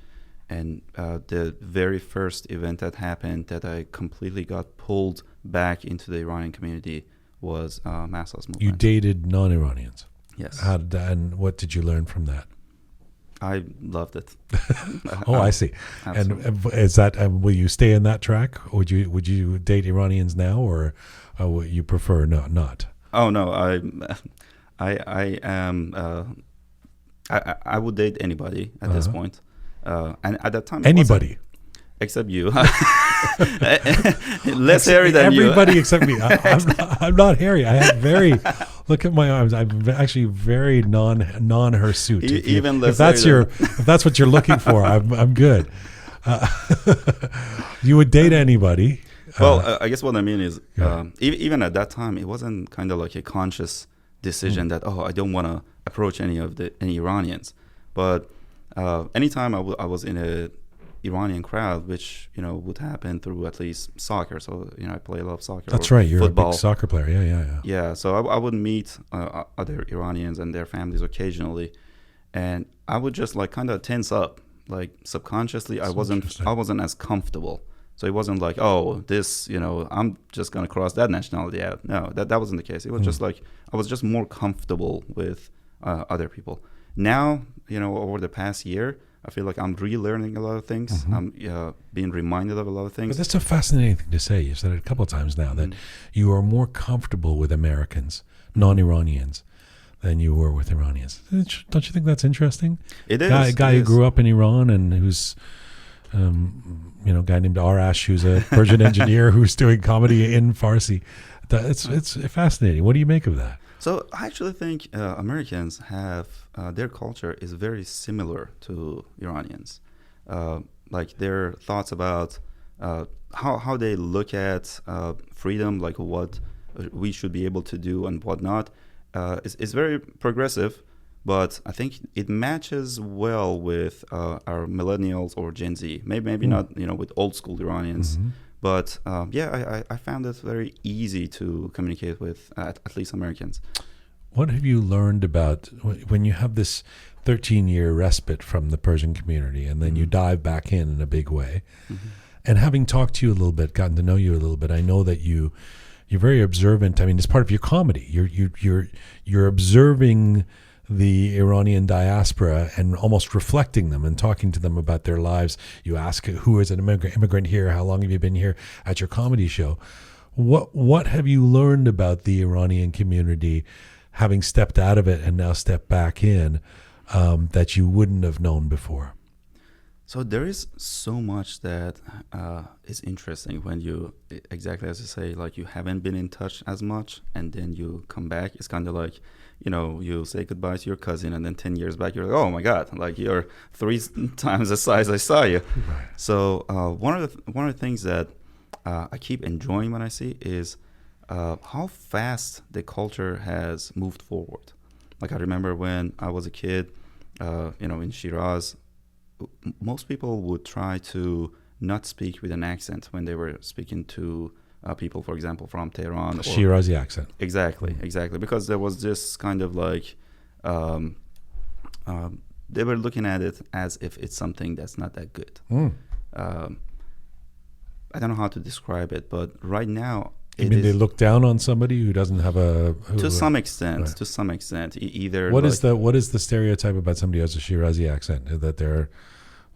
And the very first event that happened that I completely got pulled back into the Iranian community was Massa's movement.
You dated non-Iranians.
Yes.
And what did you learn from that?
I loved it.
Oh, I see.
Absolutely.
And is that will you stay in that track? Or would you date Iranians now, or would you prefer not?
Oh no, I am. I would date anybody at this point, and at that time,
Anybody
except you. Less hairy than you.
Everybody except me. I'm not hairy. I have look at my arms. I'm actually very non-hirsute.
Even less.
If that's what you're looking for, I'm good. You would date anybody.
Well, I guess what I mean is, even at that time, it wasn't kind of like a conscious decision that I don't want to approach any Iranians. But anytime I was in a Iranian crowd, which would happen through at least soccer. So I play a lot of soccer.
That's right. You're
football.
a big soccer player. Yeah.
Yeah. So I would meet other Iranians and their families occasionally, and I would just kind of tense up, subconsciously. I wasn't as comfortable. So it wasn't like, I'm just gonna cross that nationality out. No, that wasn't the case. It was just I was just more comfortable with other people. Now, over the past year, I feel like I'm relearning a lot of things. I'm being reminded of a lot of things.
But that's a fascinating thing to say. You've said it a couple of times now that you are more comfortable with Americans, non-Iranians, than you were with Iranians. Don't you think that's interesting?
It is.
A guy who grew up in Iran and who's, a guy named Arash, who's a Persian engineer who's doing comedy in Farsi. It's fascinating. What do you make of that?
So I actually think Americans have their culture is very similar to Iranians. Their thoughts about how they look at freedom, what we should be able to do and whatnot, is very progressive. But I think it matches well with our millennials or Gen Z. Maybe not with old school Iranians. But I found it very easy to communicate with at least Americans.
What have you learned about when you have this 13-year respite from the Persian community and then you dive back in a big way? And having talked to you a little bit, gotten to know you a little bit, I know that you're very observant. I mean, it's part of your comedy. You're observing the Iranian diaspora and almost reflecting them and talking to them about their lives. You ask who is an immigrant here, how long have you been here at your comedy show? What have you learned about the Iranian community, having stepped out of it and now stepped back in, that you wouldn't have known before?
So there is so much that is interesting when you, exactly as you say, you haven't been in touch as much and then you come back. It's kind of like, you say goodbye to your cousin and then 10 years back, you're like, oh my God, you're 3 times the size I saw you.
Right.
So one of the things that I keep enjoying when I see is how fast the culture has moved forward. I remember when I was a kid, in Shiraz, most people would try to not speak with an accent when they were speaking to people, for example, from Tehran.
Shirazi accent.
Exactly, because there was this kind of they were looking at it as if it's something that's not that good. I don't know how to describe it, but right now,
they look down on somebody who doesn't have
to some extent.
Right.
To some extent, either.
What is the stereotype about somebody who has a Shirazi accent? That they're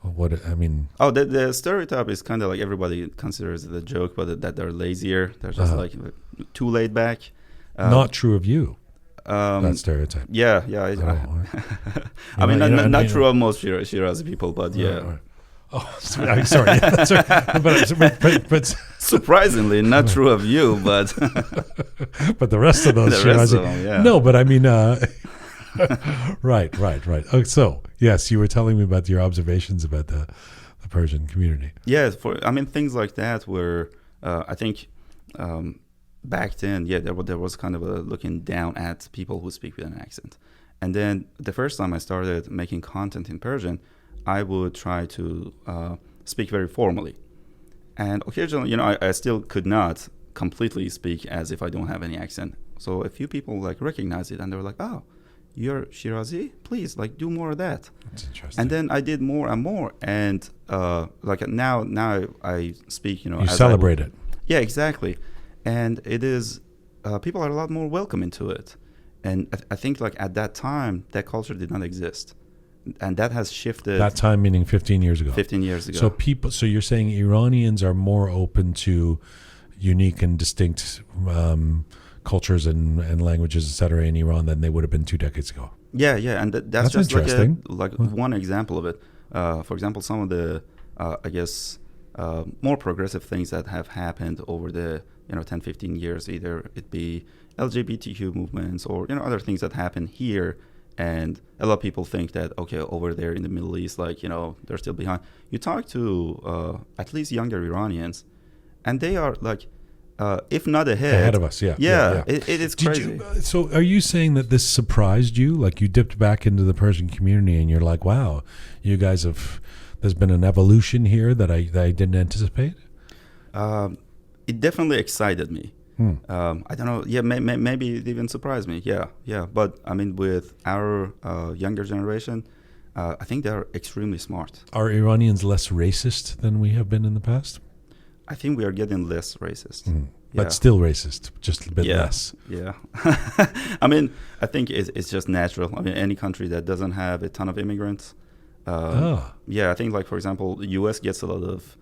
the stereotype is kind of everybody considers it a joke, but that they're lazier. They're just too laid back.
Not true of you. That stereotype.
Yeah. I mean, not true of most Shirazi people, but yeah.
Right. Oh, sorry. That's right. But
surprisingly, not true of you, but
but the rest of those Shirazi.
Yeah.
No, but I mean, right. Oh, so yes, you were telling me about your observations about the Persian community.
Yeah, I mean, things like that were, I think, back then, there was kind of a looking down at people who speak with an accent. And then the first time I started making content in Persian, I would try to speak very formally. And occasionally, you know, I still could not completely speak as if I don't have any accent. So a few people like recognized it, and they were like, "Oh, you're Shirazi? Please, like, do more of that."
That's interesting.
And then I did more and more, and like now I speak, you know,
you
as
celebrate it.
Yeah, exactly. And it is people are a lot more welcoming to it. And I think like at that time, that culture did not exist, and that has shifted.
That time meaning 15 years ago.
15 years ago.
So you're saying Iranians are more open to unique and distinct cultures and languages, et cetera, in Iran than they would have been 2 decades ago.
Yeah, and that's just
interesting.
like one example of it. For example, some of the I guess more progressive things that have happened over the 10, 15 years, either it be LGBTQ movements or other things that happen here, and a lot of people think that okay, over there in the Middle East, like they're still behind. You talk to at least younger Iranians, and they are like, if not ahead
of us. Yeah.
It is crazy.
So are you saying that this surprised you? Like you dipped back into the Persian community and you're like, wow, you guys there's been an evolution here that I didn't anticipate?
It definitely excited me. I don't know. Yeah, maybe it even surprised me. Yeah. But I mean, with our younger generation, I think they're extremely smart.
Are Iranians less racist than we have been in the past?
I think we are getting less racist.
But still racist, just a bit less.
Yeah. I mean, I think it's just natural. I mean, any country that doesn't have a ton of immigrants. Yeah, I think like, for example, the U.S. gets a lot of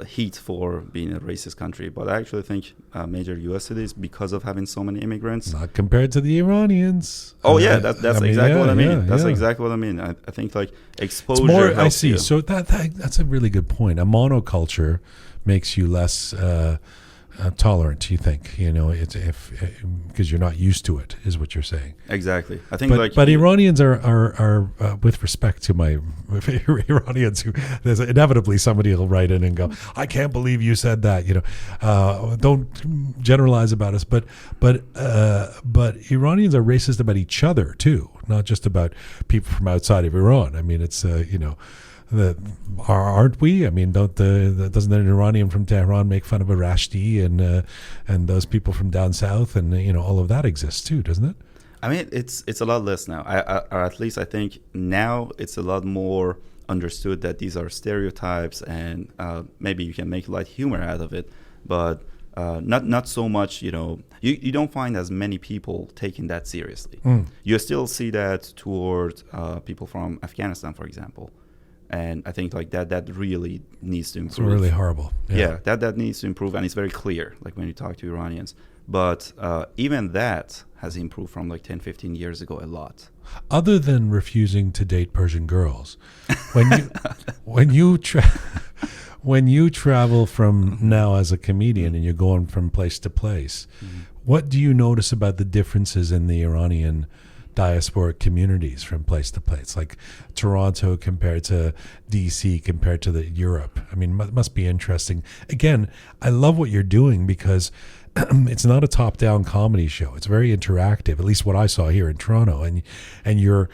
heat for being a racist country, but I actually think major U.S. cities, because of having so many immigrants,
not compared to the Iranians.
Oh yeah, that's exactly what I mean. That's exactly what I mean. I think like exposure.
It's more, I see.
You.
So that's a really good point. A monoculture makes you less tolerant. You think it's because you're not used to it, is what you're saying.
Exactly. I think
but Iranians are with respect to my Iranians, who there's inevitably somebody will write in and go, I can't believe you said that. Don't generalize about us. But Iranians are racist about each other too, not just about people from outside of Iran. I mean, it's aren't we? I mean, doesn't an Iranian from Tehran make fun of a Rashdi and those people from down south, and all of that exists too, doesn't it?
I mean, it's a lot less now. Or at least I think now it's a lot more understood that these are stereotypes, and maybe you can make light humor out of it, but not so much. You don't find as many people taking that seriously. You still see that toward people from Afghanistan, for example. And I think like that really needs to improve.
It's really horrible.
Yeah, that needs to improve, and it's very clear, like when you talk to Iranians. But even that has improved from like 10, 15 years ago a lot.
Other than refusing to date Persian girls, when you travel from now as a comedian and you're going from place to place, what do you notice about the differences in the Iranian diasporic communities from place to place, like Toronto compared to DC compared to Europe? I mean, must be interesting. Again, I love what you're doing because it's not a top-down comedy show. It's very interactive, at least what I saw here in Toronto, and you're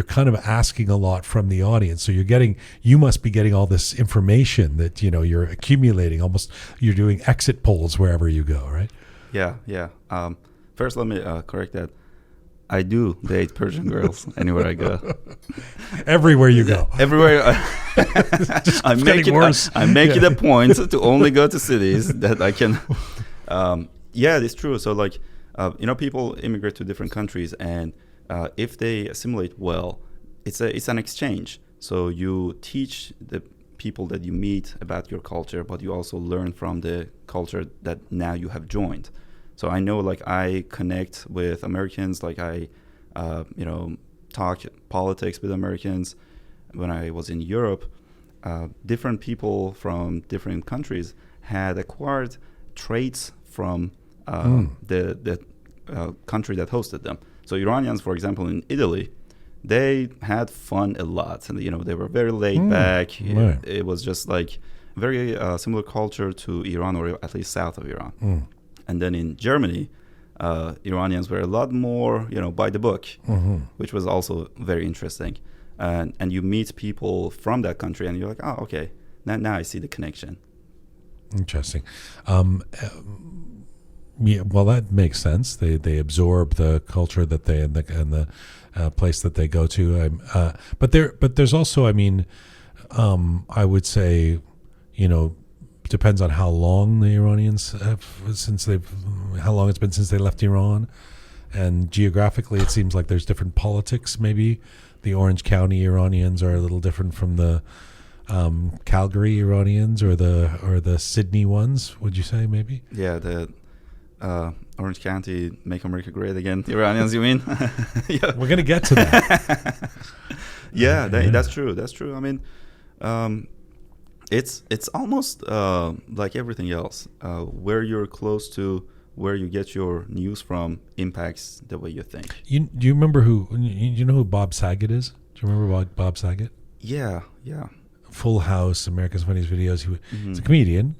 kind of asking a lot from the audience. So you must be getting all this information that you're accumulating. Almost, you're doing exit polls wherever you go, right?
Yeah. First, let me correct that. I do date Persian girls anywhere I go.
Everywhere you go.
Everywhere. I make it a point to only go to cities that I can. Yeah, it's true. So like, people immigrate to different countries, and if they assimilate well, it's an exchange. So you teach the people that you meet about your culture, but you also learn from the culture that now you have joined. So I know, like, I connect with Americans, like I, talk politics with Americans. When I was in Europe, different people from different countries had acquired traits from the country that hosted them. So Iranians, for example, in Italy, they had fun a lot, and they were very laid back.
Right.
It was just like very similar culture to Iran, or at least south of Iran. And then in Germany, Iranians were a lot more, by the book, which was also very interesting. And you meet people from that country, and you're like, oh, okay, now I see the connection.
Interesting. Yeah, well, that makes sense. They absorb the culture that they and the place that they go to. But there's also, I mean, I would say, depends on how long the Iranians how long it's been since they left Iran, and geographically, it seems like there's different politics. Maybe the Orange County Iranians are a little different from the Calgary Iranians or the Sydney ones. Would you say maybe?
Yeah, the Orange County, make America great again. The Iranians, you mean?
Yeah. We're gonna get to that.
Yeah, that's true. That's true. I mean, it's almost like everything else. Where you're close to, where you get your news from, impacts the way you think.
Do you remember you know who Bob Saget is? Do you remember Bob Saget?
Yeah.
Full House, America's Funniest Videos. He's a comedian.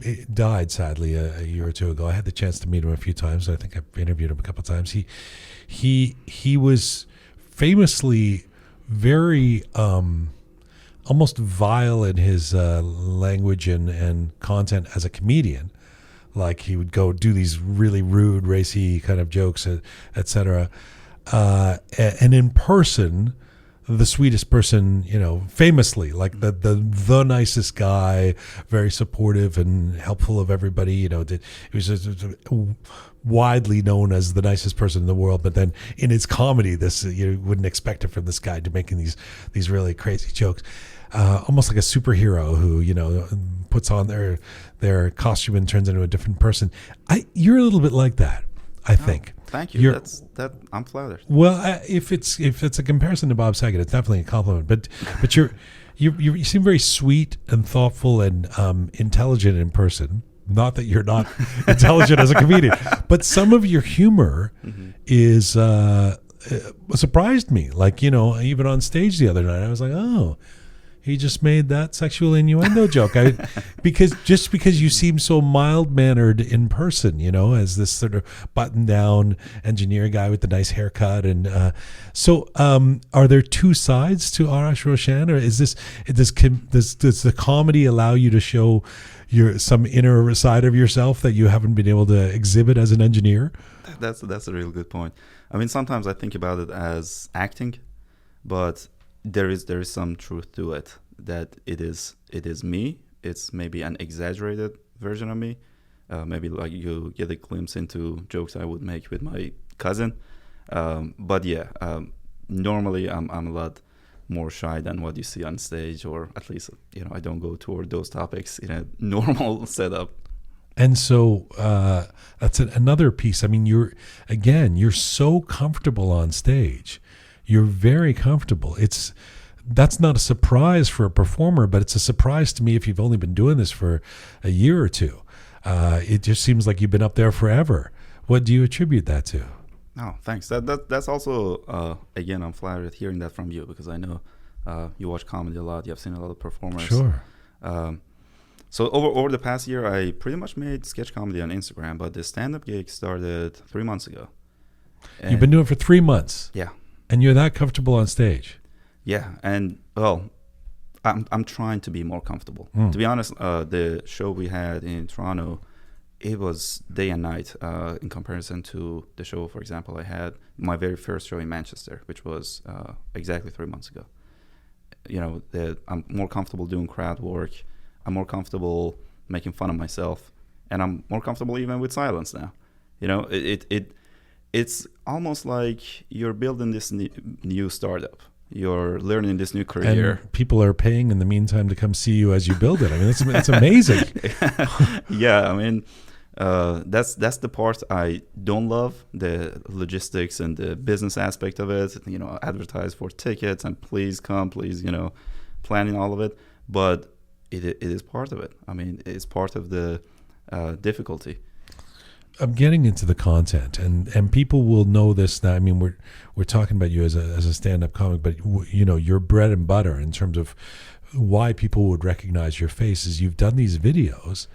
He died sadly a year or two ago. I had the chance to meet him a few times. I think I've interviewed him a couple of times. He was famously very almost vile in his language and content as a comedian. Like he would go do these really rude, racy kind of jokes, etc. And in person, the sweetest person, famously, like the nicest guy, very supportive and helpful of everybody. He was just widely known as the nicest person in the world. But then in his comedy, this you wouldn't expect it from this guy to making these really crazy jokes, almost like a superhero who puts on their costume and turns into a different person. You're a little bit like that, I think.
Thank you. I'm flattered.
Well, if it's a comparison to Bob Saget, it's definitely a compliment. But you seem very sweet and thoughtful and intelligent in person. Not that you're not intelligent as a comedian, but some of your humor is surprised me. Like even on stage the other night, I was like, oh. He just made that sexual innuendo joke. Because you seem so mild-mannered in person, as this sort of button-down engineer guy with the nice haircut. And so, are there two sides to Arash Rowshan, or does the comedy allow you to show some inner side of yourself that you haven't been able to exhibit as an engineer?
That's a real good point. I mean, sometimes I think about it as acting, but there is some truth to it, that it is me. It's maybe an exaggerated version of me. Maybe like you get a glimpse into jokes I would make with my cousin. But yeah, normally I'm a lot more shy than what you see on stage, or at least I don't go toward those topics in a normal setup.
And so that's another piece. I mean, you're so comfortable on stage. You're very comfortable. That's not a surprise for a performer, but it's a surprise to me if you've only been doing this for a year or two. It just seems like you've been up there forever. What do you attribute that to?
Oh, thanks. That's also, again, I'm flattered hearing that from you, because I know you watch comedy a lot. You have seen a lot of performers.
Sure.
So over the past year, I pretty much made sketch comedy on Instagram, but the stand-up gig started 3 months ago. And
you've been doing it for 3 months?
Yeah.
And you're that comfortable on stage?
Yeah, and I'm trying to be more comfortable. To be honest, the show we had in Toronto, it was day and night in comparison to the show, for example, I had my very first show in Manchester, which was exactly 3 months ago. I'm more comfortable doing crowd work. I'm more comfortable making fun of myself, and I'm more comfortable even with silence now. It's almost like you're building this new startup. You're learning this new career.
And people are paying in the meantime to come see you as you build it. I mean, it's amazing.
Yeah, I mean, that's the part I don't love, the logistics and the business aspect of it. Advertise for tickets and please come, please, planning all of it. But it is part of it. I mean, it's part of the difficulty.
I'm getting into the content, and people will know this now. I mean, we're talking about you as a stand-up comic, but you know, your bread and butter in terms of why people would recognize your face is you've done these videos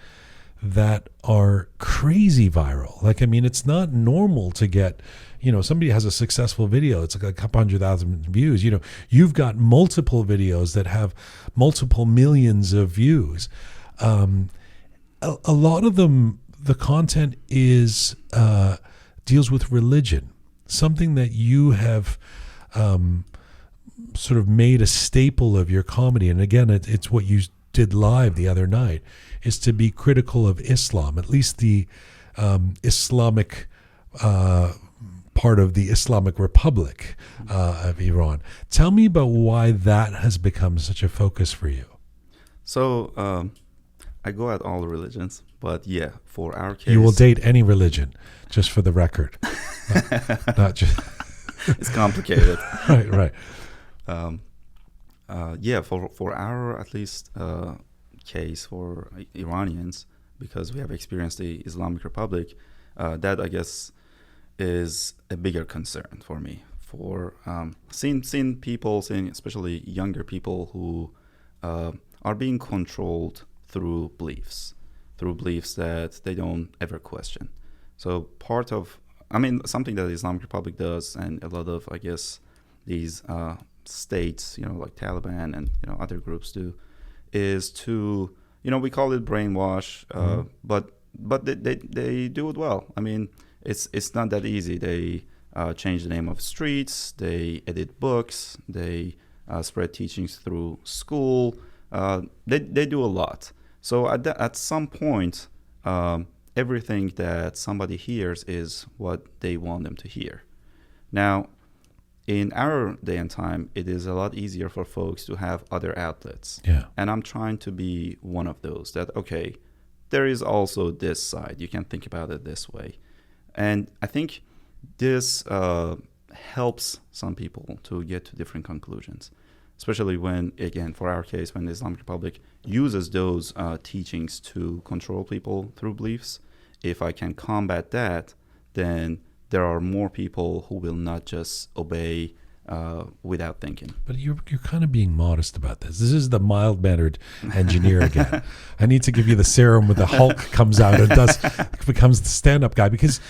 that are crazy viral. Like, I mean, it's not normal to get, you know, somebody has a successful video, it's like a couple 100,000 views. You know, you've got multiple videos that have multiple millions of views. A lot of them, the content is deals with religion, something that you have sort of made a staple of your comedy. And again, it's what you did live the other night, is to be critical of Islam, at least the Islamic part of the Islamic Republic of Iran. Tell me about why that has become such a focus for you.
So I go at all religions, but yeah, for our case,
you will date any religion, just for the record. not just.
It's complicated.
Right.
Yeah, for our at least case for Iranians, because we have experienced the Islamic Republic, that I guess is a bigger concern for me. For seeing people, especially younger people who are being controlled through beliefs that they don't ever question. So something that the Islamic Republic does, and a lot of, I guess, these states, you know, like Taliban and, you know, other groups do, is to, you know, we call it brainwash, but they do it well. I mean, it's not that easy. They change the name of streets, they edit books, they spread teachings through school. They do a lot. So at some point, everything that somebody hears is what they want them to hear. Now, in our day and time, it is a lot easier for folks to have other outlets.
Yeah.
And I'm trying to be one of those that, okay, there is also this side. You can think about it this way. And I think this helps some people to get to different conclusions, especially when, again, for our case, when the Islamic Republic uses those teachings to control people through beliefs. If I can combat that, then there are more people who will not just obey without thinking.
But you're kind of being modest about this. This is the mild-mannered engineer again. I need to give you the serum where the Hulk comes out and becomes the stand-up guy, because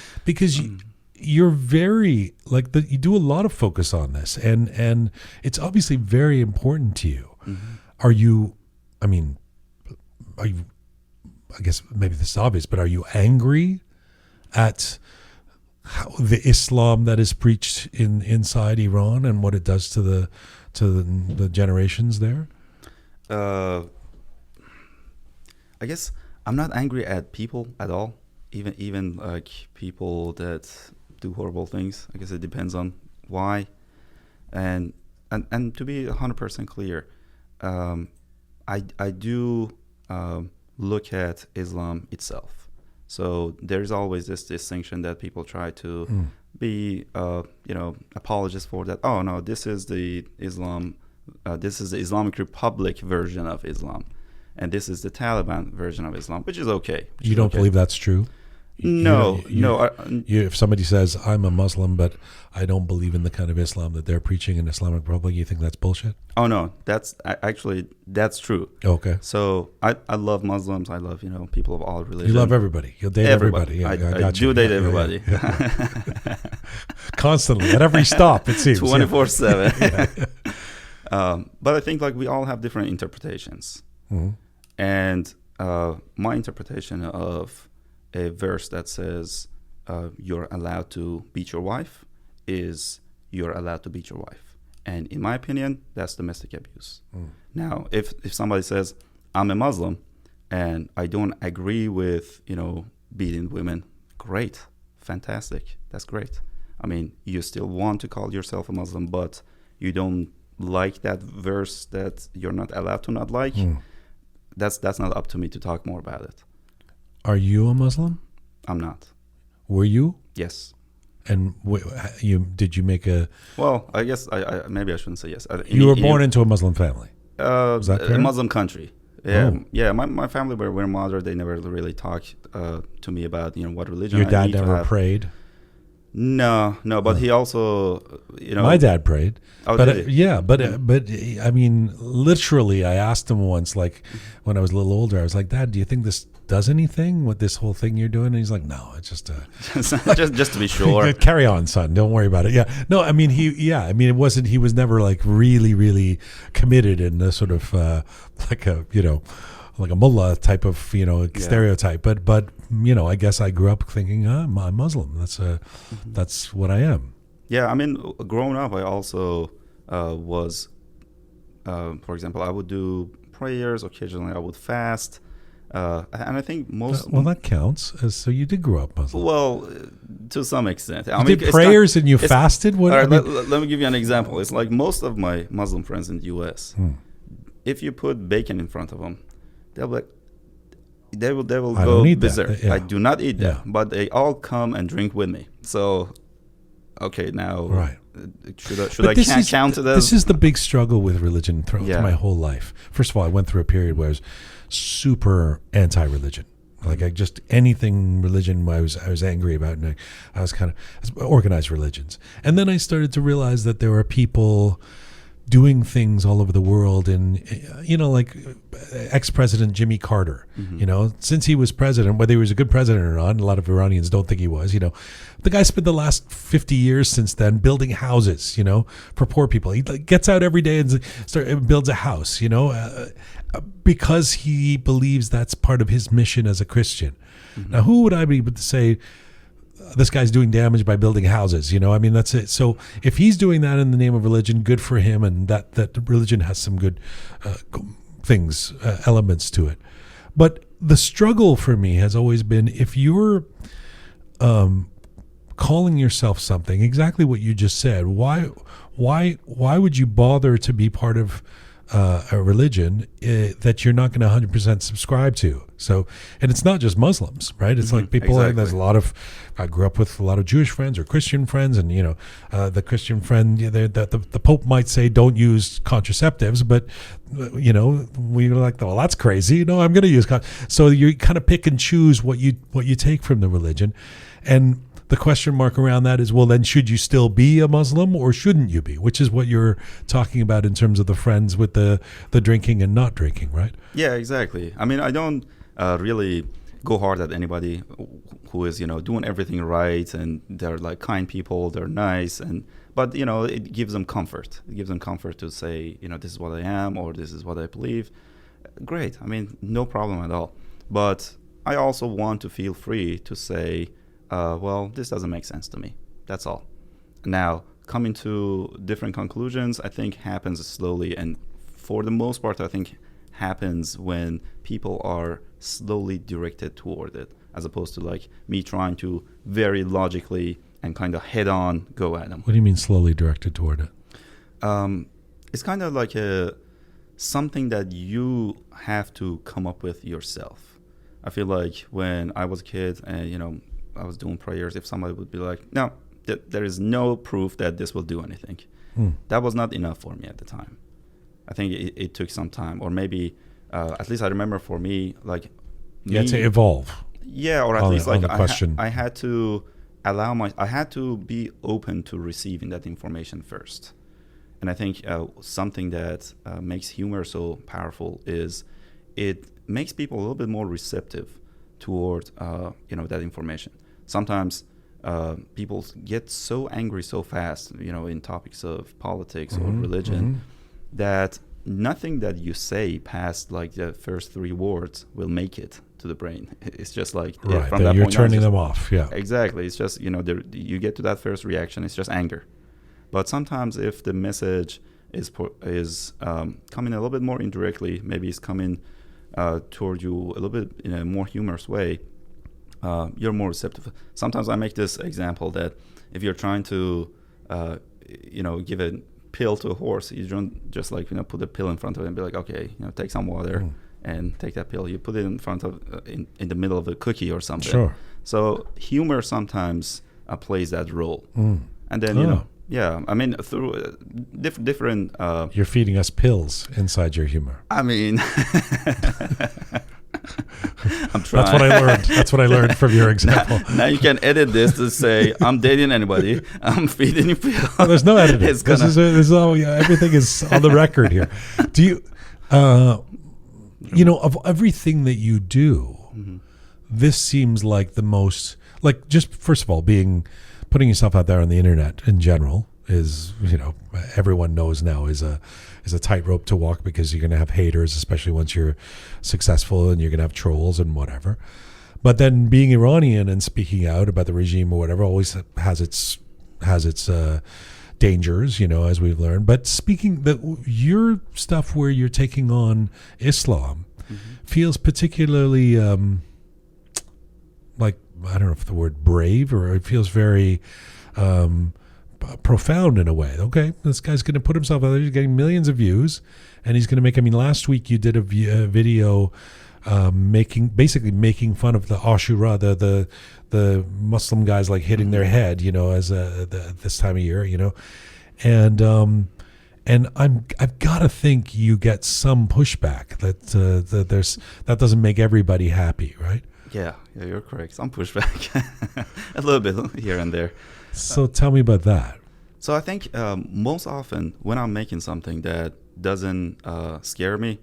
you're very you do a lot of focus on this, and it's obviously very important to you. Mm-hmm. Are you? I guess maybe this is obvious, but are you angry at how the Islam that is preached inside Iran and what it does to the generations there?
I guess I'm not angry at people at all, even like people that do horrible things. I guess it depends on why. And to be 100% clear, I do look at Islam itself. So there's always this distinction that people try to be, apologists for, that. Oh no, this is the Islam. This is the Islamic Republic version of Islam, and this is the Taliban version of Islam, which is okay.
You don't believe that's true?
No.
If somebody says, I'm a Muslim, but I don't believe in the kind of Islam that they're preaching in Islamic Republic, you think that's bullshit?
Oh, no. That's true.
Okay.
So I love Muslims. I love, people of all religions.
You love everybody. You'll date everybody. Yeah,
I do date everybody.
Yeah. Constantly, at every stop, it seems.
24/7. But I think we all have different interpretations. Mm-hmm. And my interpretation of a verse that says you're allowed to beat your wife is you're allowed to beat your wife. And in my opinion, that's domestic abuse. Now, if somebody says, I'm a Muslim and I don't agree with, beating women, great, fantastic, that's great. I mean, you still want to call yourself a Muslim, but you don't like that verse that you're not allowed to not like. That's not up to me to talk more about it.
Are you a Muslim?
I'm not.
Were you?
Yes.
And did you make a...
Well, I guess maybe I shouldn't say yes.
You were born into a Muslim family.
Is that fair? A Muslim country. Yeah,
Oh.
yeah. My family were moderate. They never really talked to me about what religion.
Your
I
dad
need to
never
have.
prayed?
No, but
Oh.
he also,
My dad prayed.
Oh,
But
did he?
yeah, but I mean, literally, I asked him once, like when I was a little older, I was like, Dad, do you think this does anything with this whole thing you're doing? And he's like, no, it's just
just to be sure.
carry on, son. Don't worry about it. Yeah. No, I mean, it wasn't, he was never like really, really committed in a sort of like a, like a mullah type of, stereotype. But I guess I grew up thinking, I'm Muslim. That's what I am.
Yeah, I mean, growing up, I also was, for example, I would do prayers. Occasionally, I would fast. And I think most...
Well, that counts. So you did grow up Muslim.
Well, to some extent.
You did prayers and you fasted? What?
All right, let me give you an example. It's like most of my Muslim friends in the U.S., if you put bacon in front of them, they'll be like, they will go berserk.
Yeah.
I do not eat that,
Yeah.
but they all come and drink with me. So, okay, now
Right.
should I count it as...
This is the big struggle with religion throughout
Yeah.
my whole life. First of all, I went through a period where I was super anti-religion. Like anything religion I was angry about, and I was kind of organized religions. And then I started to realize that there were people doing things all over the world, and like ex-president Jimmy Carter. Since he was president, whether he was a good president or not, a lot of Iranians don't think he was. The guy spent the last 50 years since then building houses, for poor people. He gets out every day and builds a house, because he believes that's part of his mission as a Christian. Now, who would I be to say this guy's doing damage by building houses? I mean, that's it. So if he's doing that in the name of religion, good for him, and that religion has some good things, elements to it. But the struggle for me has always been, if you're calling yourself something, exactly what you just said, why would you bother to be part of a religion that you're not going to 100% subscribe to? So, and it's not just Muslims, right? It's like people,
exactly.
There's a lot of, I grew up with a lot of Jewish friends or Christian friends, and the Christian friend, the Pope might say don't use contraceptives, but we're like, well, that's crazy. No, I'm going to use so you kind of pick and choose what you take from the religion. And the question mark around that is, well, then should you still be a Muslim or shouldn't you be? Which is what you're talking about in terms of the friends with the drinking and not drinking, right?
Yeah, exactly. I mean, I don't really go hard at anybody who is, doing everything right, and they're like kind people, they're nice, but it gives them comfort. It gives them comfort to say, this is what I am, or this is what I believe. Great. I mean, no problem at all. But I also want to feel free to say, well, this doesn't make sense to me. That's all. Now, coming to different conclusions, I think happens slowly, and for the most part, I think happens when people are slowly directed toward it, as opposed to like me trying to very logically and kind of head on go at them.
What do you mean slowly directed toward it?
It's kind of like something that you have to come up with yourself. I feel like when I was a kid and, I was doing prayers, if somebody would be like, no, there is no proof that this will do anything. That was not enough for me at the time. I think it took some time, or maybe, at least I remember for me, like...
You had to evolve.
Yeah, or at least like
I
had to I had to be open to receiving that information first. And I think something that makes humor so powerful is it makes people a little bit more receptive toward that information. Sometimes people get so angry so fast, in topics of politics or religion, that nothing that you say past like the first 3 words will make it to the brain. It's just like
right,
from that
you're
point
turning
on,
them off. Yeah,
exactly. It's just you get to that first reaction. It's just anger. But sometimes if the message is coming a little bit more indirectly, maybe it's coming toward you a little bit in a more humorous way, you're more receptive. Sometimes I make this example that if you're trying to, give a pill to a horse, you don't just like, put a pill in front of it and be like, okay, take some water and take that pill. You put it in front of, in the middle of a cookie or something.
Sure.
So humor sometimes plays that role. And then, Yeah, I mean, through different.
You're feeding us pills inside your humor.
I mean, I'm trying.
That's what I learned. That's what I learned from your example.
Now you can edit this to say I'm dating anybody. I'm feeding you pills.
Oh, there's no editing.
It's
This is all. Yeah, everything is on the record here. Do you? Of everything that you do, this seems like the most. Like, just first of all, putting yourself out there on the internet in general is, everyone knows now is a tightrope to walk, because you're going to have haters, especially once you're successful, and you're going to have trolls and whatever. But then being Iranian and speaking out about the regime or whatever always has its dangers, as we've learned. But your stuff where you're taking on Islam feels particularly like, I don't know if the word brave, or it feels very profound in a way. Okay, this guy's going to put himself out there. He's getting millions of views, and he's going to make. I mean, last week you did a video making fun of the Ashura, the Muslim guys like hitting their head, as this time of year, and I've got to think you get some pushback that doesn't make everybody happy, right?
Yeah, you're correct. Some pushback, a little bit here and there.
So tell me about that.
So I think most often when I'm making something that doesn't scare me,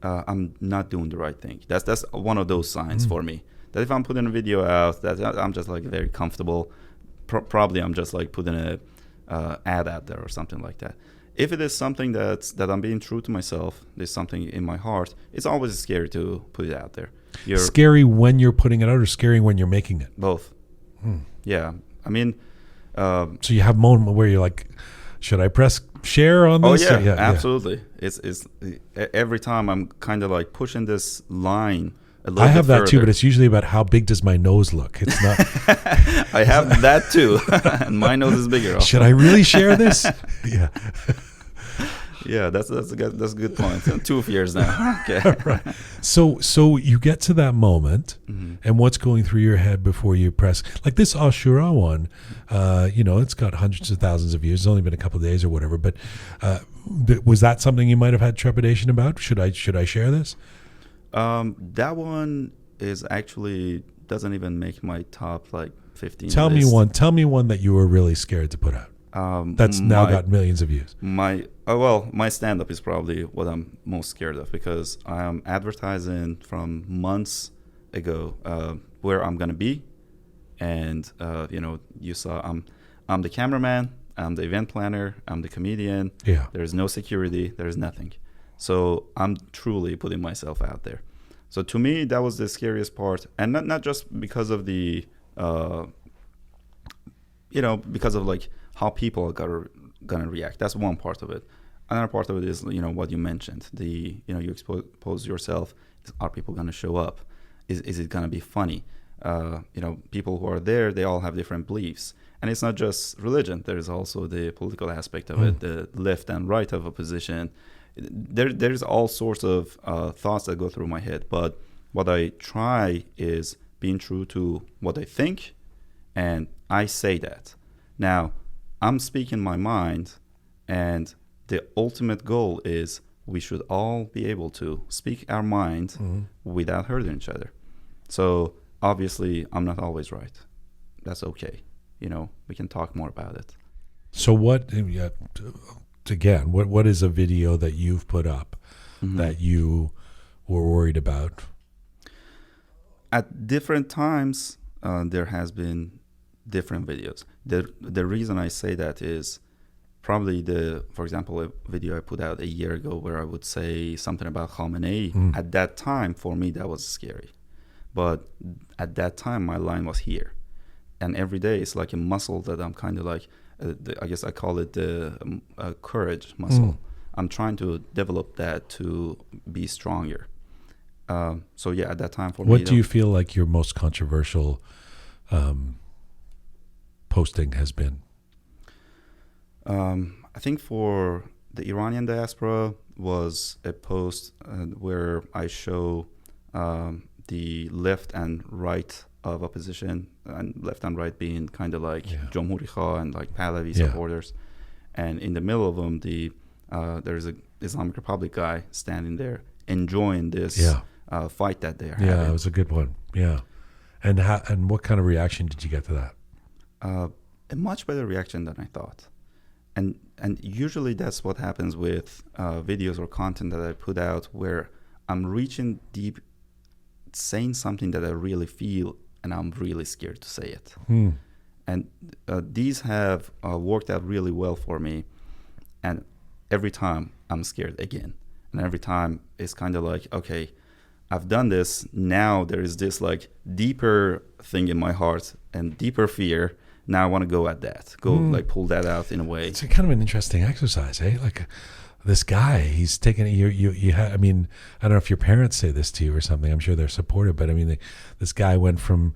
I'm not doing the right thing. That's one of those signs for me. That if I'm putting a video out, that I'm just like very comfortable. Probably I'm just like putting a ad out there or something like that. If it is something that I'm being true to myself, there's something in my heart, it's always scary to put it out there.
Scary when you're putting it out, or scary when you're making it?
Both. Yeah. I mean...
so you have a moment where you're like, should I press share on this?
Oh, yeah, absolutely. Yeah. It's every time I'm kind of like pushing this line a little bit
I have that
further.
too, but it's usually about how big does my nose look. It's not...
I have that too. And my nose is bigger also.
Should I really share this? Yeah.
Yeah, that's a good point. 2 years now. Okay.
Right. So you get to that moment, and what's going through your head before you press, like this Ashura one, it's got hundreds of thousands of views. It's only been a couple of days or whatever, but was that something you might have had trepidation about? Should I share this?
That one is actually doesn't even make my top like 15
Tell
list.
me one that you were really scared to put out. That's now got millions of views.
My stand-up is probably what I'm most scared of, because I'm advertising from months ago where I'm gonna be, and you saw I'm the cameraman, I'm the event planner, I'm the comedian.
Yeah.
There's no security, there's nothing. So I'm truly putting myself out there. So to me, that was the scariest part, and not just because of the because of like how people are gonna react. That's one part of it. Another part of it is what you mentioned. You expose yourself. Are people gonna show up? Is it gonna be funny? People who are there, they all have different beliefs, and it's not just religion. There's also the political aspect of it, the left and right of a position. There's all sorts of thoughts that go through my head. But what I try is being true to what I think, and I say that. Now, I'm speaking my mind, and the ultimate goal is we should all be able to speak our mind without hurting each other. So obviously, I'm not always right. That's okay. We can talk more about it.
So what is a video that you've put up that you were worried about?
At different times, there has been different videos. The reason I say that is probably for example, a video I put out a year ago where I would say something about Khamenei. At that time, for me, that was scary. But at that time, my line was here. And every day, it's like a muscle that I'm kind of like, I guess I call it the courage muscle. I'm trying to develop that to be stronger. So yeah, at that time for me.
What do you feel like your most controversial posting has been?
I think for the Iranian diaspora was a post where I show the left and right of opposition, and left and right being kind of like Jomhuri Kha and like Pahlavi supporters, and in the middle of them, there's a Islamic Republic guy standing there enjoying this fight that they're having.
Yeah, it was a good one. Yeah, and what kind of reaction did you get to that?
A much better reaction than I thought, and usually that's what happens with videos or content that I put out, where I'm reaching deep, saying something that I really feel, and I'm really scared to say it. And these have worked out really well for me, and every time I'm scared again, and every time it's kind of like, okay, I've done this, now there is this like deeper thing in my heart and deeper fear. Now I want to go at that, like pull that out in a way.
It's a kind of an interesting exercise, eh? Like this guy, he's taking I mean, I don't know if your parents say this to you or something. I'm sure they're supportive, but I mean, this guy went from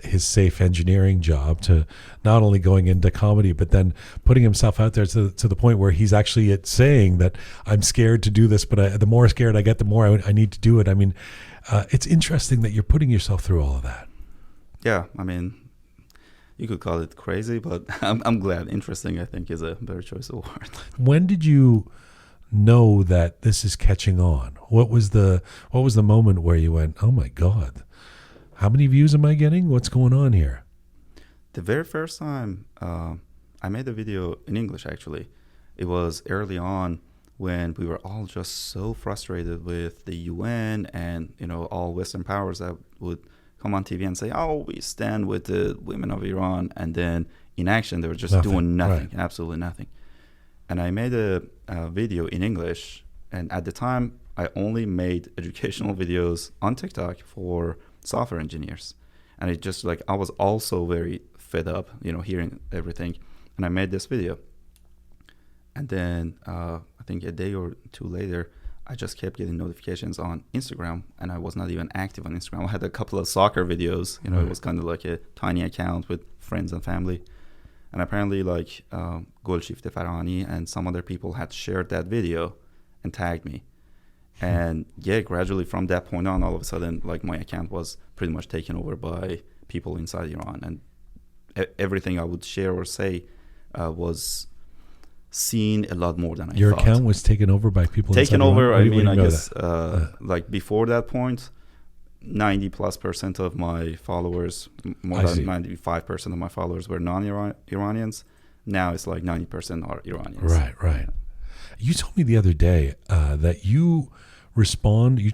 his safe engineering job to not only going into comedy, but then putting himself out there to the point where he's actually saying that I'm scared to do this, but the more scared I get, the more I need to do it. I mean, it's interesting that you're putting yourself through all of that.
Yeah, I mean, you could call it crazy, but I'm glad. Interesting, I think, is a better choice of word.
When did you know that this is catching on? What was the moment where you went, oh my God, how many views am I getting? What's going on here?
The very first time I made a video in English, actually, it was early on when we were all just so frustrated with the UN and, all Western powers that would come on TV and say, oh, we stand with the women of Iran. And then in action, they were just doing nothing, right. Absolutely nothing. And I made a video in English. And at the time, I only made educational videos on TikTok for software engineers. And it just I was also very fed up, hearing everything. And I made this video. And then I think a day or two later, I just kept getting notifications on Instagram, and I was not even active on Instagram. I had a couple of soccer videos, It was kind of like a tiny account with friends and family. And apparently Golshift Farahani and some other people had shared that video and tagged me. And gradually from that point on, all of a sudden, my account was pretty much taken over by people inside Iran. And everything I would share or say was seen a lot more than I thought.
Your account was taken over by people
taken over.
Iran?
I guess before that point, 90+% of my followers, more than 95% of my followers were non-Iranians. Now it's 90% are Iranians.
Right. You told me the other day that you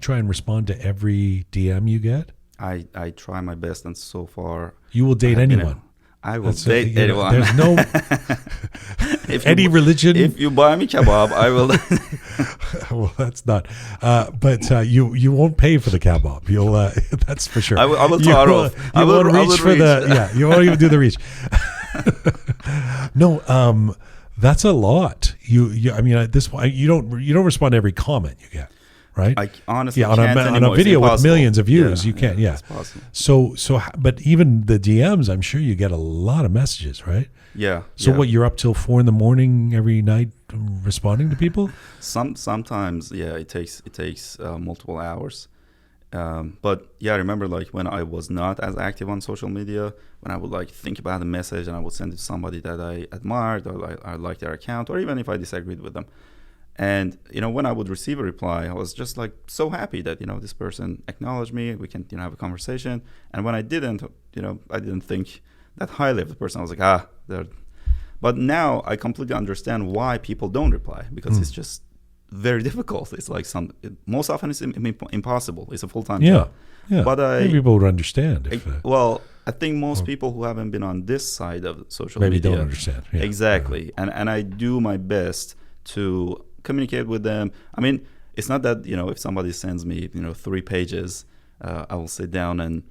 try and respond to every DM you get.
I try my best, and so far
you will date anyone.
I will date anyone.
There's no any religion.
If you buy me kebab, I will.
Well, that's not. But you won't pay for the kebab. You'll. That's for sure.
I will taaruf.
I will reach for the. Yeah, you won't even do the reach. No, that's a lot. I mean, at this point, you don't respond to every comment you get. Right?
I honestly
on
can't
a video with millions of views, you can't.
It's possible.
So, but even the DMs, I'm sure you get a lot of messages, right?
Yeah.
So what, you're up till 4 a.m. every night responding to people?
Sometimes, it takes multiple hours. But I remember when I was not as active on social media, when I would think about a message and I would send it to somebody that I admired or I liked their account, or even if I disagreed with them. And, when I would receive a reply, I was just so happy that, this person acknowledged me. We can, have a conversation. And when I didn't, I didn't think that highly of the person. I was like, but now I completely understand why people don't reply, because it's just very difficult. It's most often it's impossible. It's a full-time job.
Yeah.
But
maybe people would understand.
I think most people who haven't been on this side of social media
don't understand. Yeah.
Exactly. And I do my best to communicate with them. I mean, it's not that, if somebody sends me, 3 pages, I will sit down and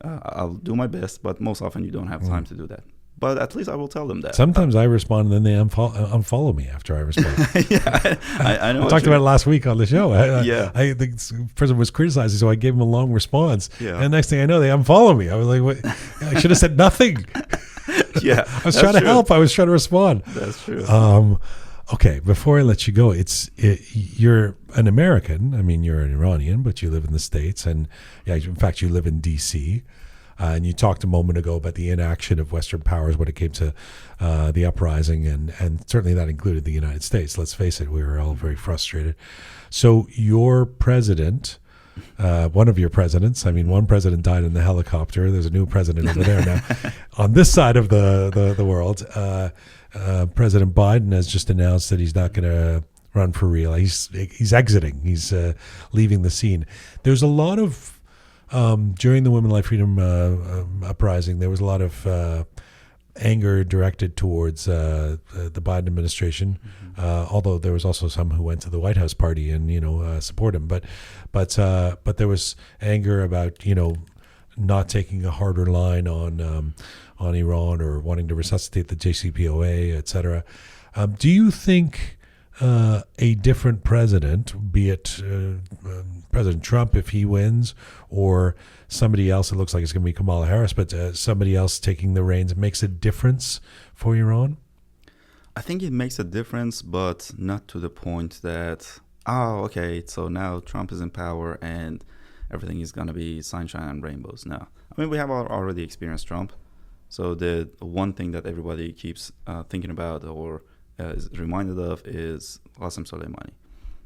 I'll do my best, but most often you don't have time to do that. But at least I will tell them that.
Sometimes I respond and then they unfollow me after I respond.
I know.
I talked about it last week on the show.
The
person was criticizing, so I gave him a long response.
Yeah.
And the next thing I know, they unfollow me. I was like, what? I should have said nothing.
Yeah.
I was trying to help. I was trying to respond.
That's true.
Okay, before I let you go, you're an American. I mean, you're an Iranian, but you live in the States, and in fact, you live in D.C. And you talked a moment ago about the inaction of Western powers when it came to the uprising, and certainly that included the United States. Let's face it, we were all very frustrated. So your president, one of your presidents, I mean, one president died in the helicopter. There's a new president over there now. On this side of the world, President Biden has just announced that he's not going to run for real. He's exiting. He's leaving the scene. There's a lot of during the Women Life Freedom uprising, there was a lot of anger directed towards the Biden administration, although there was also some who went to the White House party and support him. But there was anger about not taking a harder line on Iran or wanting to resuscitate the JCPOA, etc. Do you think a different president, be it President Trump if he wins, or somebody else, it looks like it's going to be Kamala Harris, but somebody else taking the reins, makes a difference for Iran?
I think it makes a difference, but not to the point that, okay, so now Trump is in power and everything is going to be sunshine and rainbows. No. I mean, we have already experienced Trump. So the one thing that everybody keeps thinking about or is reminded of is Qasem Soleimani.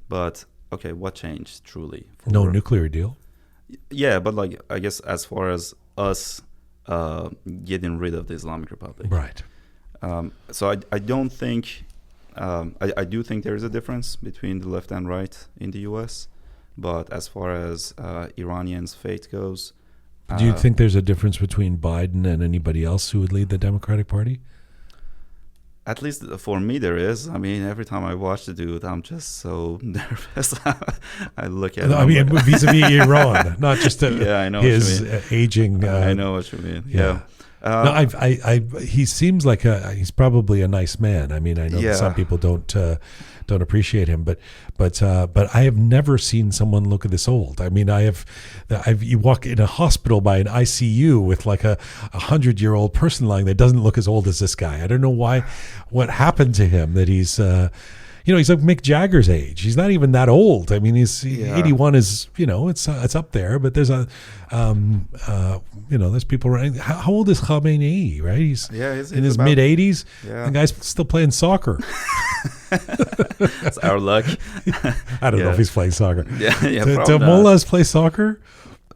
But, okay, what changed truly?
No nuclear deal?
Yeah, but I guess as far as us getting rid of the Islamic Republic.
Right.
So I don't think, I do think there is a difference between the left and right in the U.S., but as far as Iranians' fate goes...
Do you think there's a difference between Biden and anybody else who would lead the Democratic Party?
At least for me, there is. I mean, every time I watch the dude, I'm just so nervous. I look at him.
I mean, vis-a-vis Iran, not just
I know
his
what you mean.
Aging.
I know what you mean. Yeah.
No, he seems like he's probably a nice man. I mean, I know that some people don't appreciate him, but I have never seen someone look this old. I mean, you walk in a hospital by an ICU with like a 100-year-old person lying there, doesn't look as old as this guy. I don't know what happened to him that he's he's like Mick Jagger's age. He's not even that old. I mean, 81 is, it's up there, but there's there's people running. How old is Khamenei, right? He's in his mid-80s. Yeah. The guy's still playing soccer.
It's our luck.
I don't know if he's playing soccer. Do mullahs play soccer?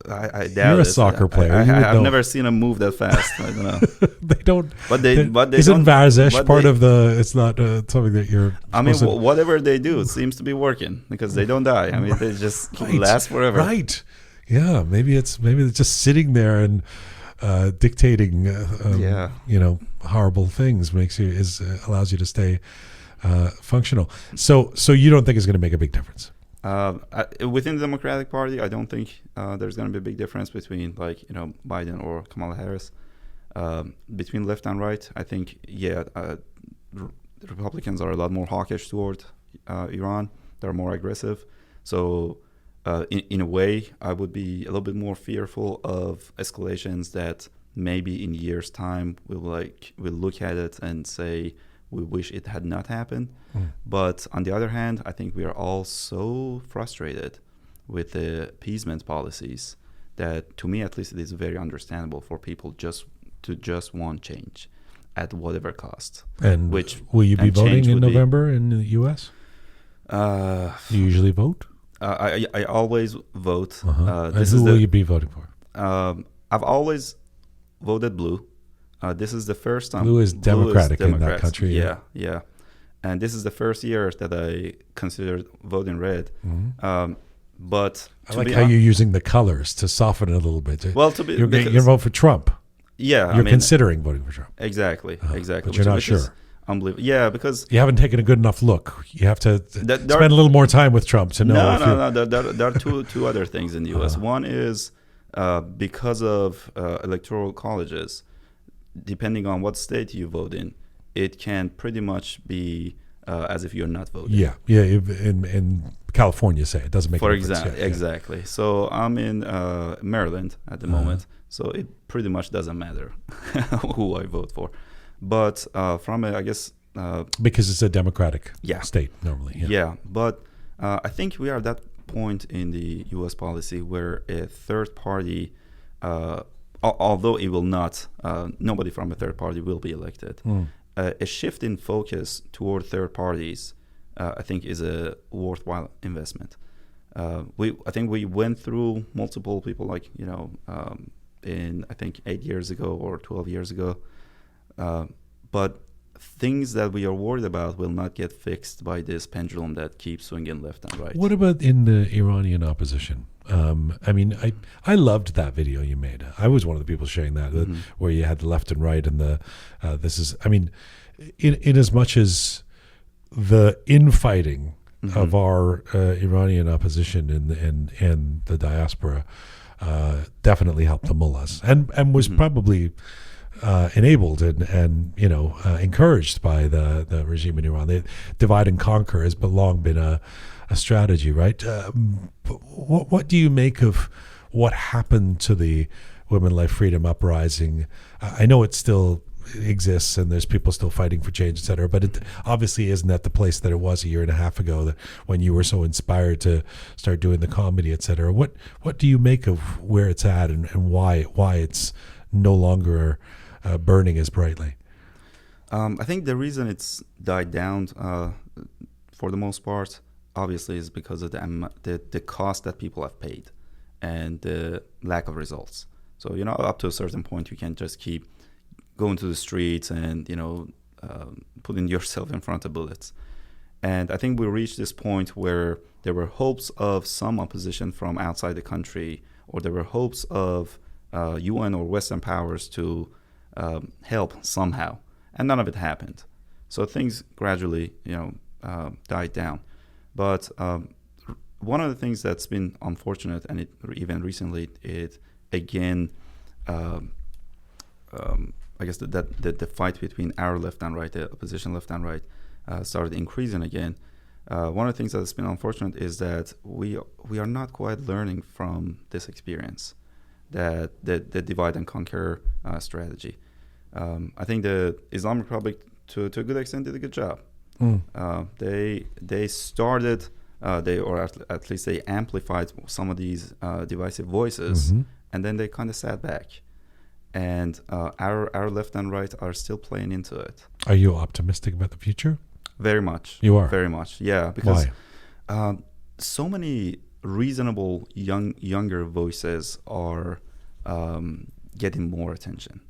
I doubt
You're a soccer player.
I've never seen them move that fast. I don't know.
They don't.
But they
isn't Varzesh part of the? It's not something that you're.
I mean, whatever they do, it seems to be working because they don't die. I mean, they just last forever.
Right. Yeah. Maybe it's just sitting there and dictating. Horrible things allows you to stay functional. So you don't think it's going to make a big difference?
Within the Democratic Party, I don't think there's going to be a big difference between Biden or Kamala Harris. Between left and right, I think the Republicans are a lot more hawkish toward Iran. They're more aggressive. So in a way, I would be a little bit more fearful of escalations that maybe in years' time we'll look at it and say we wish it had not happened. But on the other hand, I think we are all so frustrated with the appeasement policies that, to me at least, it is very understandable for people just want change at whatever cost.
And will you be voting in November in the U.S.? You usually vote?
I always vote.
And who will you be voting for?
I've always voted blue. This is the first time.
Blue is Democratic in that country.
Yeah. And this is the first year that I considered voting red. Mm-hmm. But
I like how you're using the colors to soften it a little bit.
Well,
you're going to vote for Trump.
Yeah,
you're considering voting for Trump.
Exactly.
But you're not sure.
Unbelievable. Yeah, because
you haven't taken a good enough look. You have to spend a little more time with Trump to know.
No. There are two other things in the U.S. One is because of electoral colleges. Depending on what state you vote in, it can pretty much be as if you're not voting.
Yeah. In California, say it doesn't make a difference.
Exactly. So I'm in Maryland at the moment, so it pretty much doesn't matter who I vote for. But from a
because it's a democratic
Yeah.
state normally.
Yeah, but I think we are at that point in the U.S. policy where a third party, although it will not, nobody from a third party will be elected. A shift in focus toward third parties, I think, is a worthwhile investment. I think we went through multiple people, like, in I think 8 years ago or 12 years ago, but things that we are worried about will not get fixed by this pendulum that keeps swinging left and right.
What about in the Iranian opposition? I mean, I loved that video you made. I was one of the people sharing that, where you had the left and right, and this is. I mean, in as much as the infighting of our Iranian opposition and the diaspora definitely helped the mullahs, and was probably enabled and encouraged by the regime in Iran. They divide and conquer has long been a strategy, right? What do you make of what happened to the Women Life Freedom uprising? I know it still exists and there's people still fighting for change, et cetera, but it obviously isn't at the place that it was a year and a half ago, when you were so inspired to start doing the comedy, et cetera. What do you make of where it's at and why it's no longer burning as brightly?
I think the reason it's died down for the most part, obviously, is because of the cost that people have paid and the lack of results. So, up to a certain point, you can't just keep going to the streets and, putting yourself in front of bullets. And I think we reached this point where there were hopes of some opposition from outside the country, or there were hopes of UN or Western powers to help somehow, and none of it happened. So things gradually, died down. But one of the things that's been unfortunate, and even recently, it again, I guess that the fight between our left and right, the opposition left and right, started increasing again. One of the things that's been unfortunate is that we are not quite learning from this experience, that the divide and conquer strategy. I think the Islamic Republic, to a good extent, did a good job. They started, or at least they amplified some of these divisive voices, and then they kind of sat back. And our left and right are still playing into it.
Are you optimistic about the future?
Very much.
You are?
Very much, yeah. Because
why?
So many reasonable younger voices are getting more attention.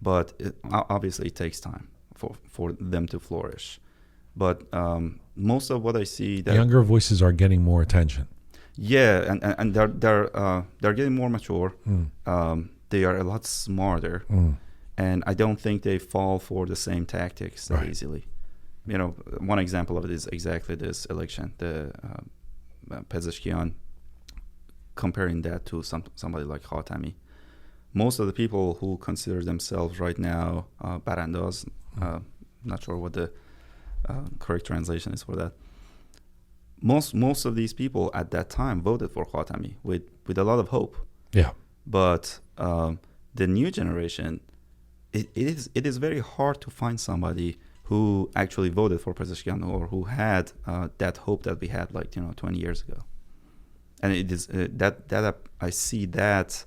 But obviously it takes time for them to flourish. But most of what I see, that
younger voices are getting more attention.
Yeah, and they're getting more mature. They are a lot smarter, and I don't think they fall for the same tactics that easily. One example of it is exactly this election, the Pezeshkian, comparing that to somebody like Khatami. Most of the people who consider themselves right now barandas, not sure what the correct translation is for that. Most of these people at that time voted for Khatami with a lot of hope.
Yeah.
But the new generation, it is very hard to find somebody who actually voted for Pezeshkian or who had that hope that we had 20 years ago. And it is that I see that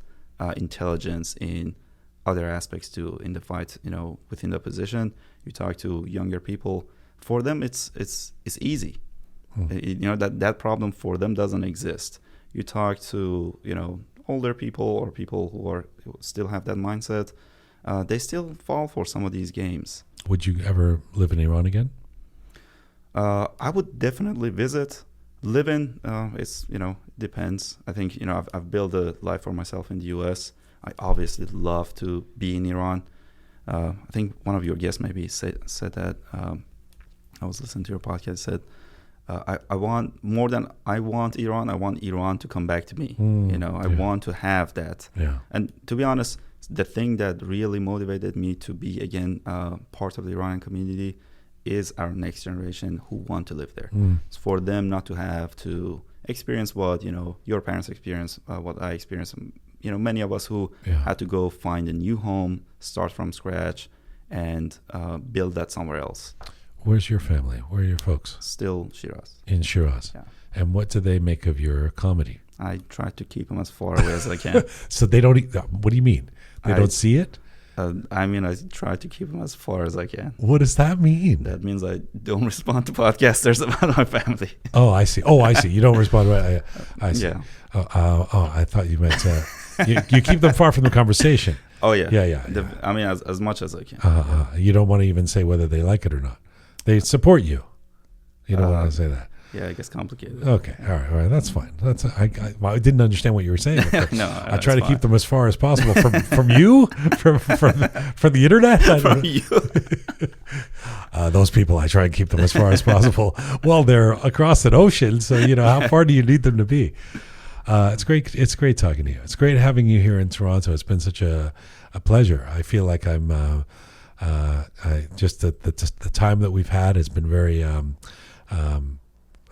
intelligence in other aspects too, in the fight, within the opposition. You talk to younger people, for them it's easy. That problem for them doesn't exist. You talk to older people or people who still have that mindset, they still fall for some of these games.
Would you ever live in Iran again?
I would definitely visit. Live in, it's depends. I think I've built a life for myself in the U.S. I obviously love to be in Iran. I think one of your guests maybe said that. I was listening to your podcast. Said I want more than I want Iran. I want Iran to come back to me. I want to have that.
Yeah. And
to be honest, the thing that really motivated me to be again part of the Iranian community is our next generation who want to live there. It's for them not to have to experience what your parents experienced, what I experienced. Many of us who had to go find a new home, start from scratch. and build that somewhere else.
Where's your family? Where are your folks?
Still Shiraz.
In Shiraz.
Yeah.
And what do they make of your comedy?
I try to keep them as far away as I can.
So they don't. What do you mean? They don't see it?
I mean, I try to keep them as far as I can.
What does that mean?
That means I don't respond to podcasters about my family.
Oh, I see. Oh, I see. You don't respond. I see.
Yeah.
Oh, I thought you meant you keep them far from the conversation.
Oh, yeah.
Yeah.
I mean, as much as I can.
You don't want to even say whether they like it or not. They support you. You don't want to say that.
Yeah, it gets complicated.
Okay, all right, that's fine. That's I didn't understand what you were saying.
No,
I try to keep them as far as possible from you, from the internet.
From you.
Those people, I try and keep them as far as possible. Well, they're across an ocean, so how far do you need them to be? It's great. It's great talking to you. It's great having you here in Toronto. It's been such a pleasure. I feel like I'm just the time that we've had has been very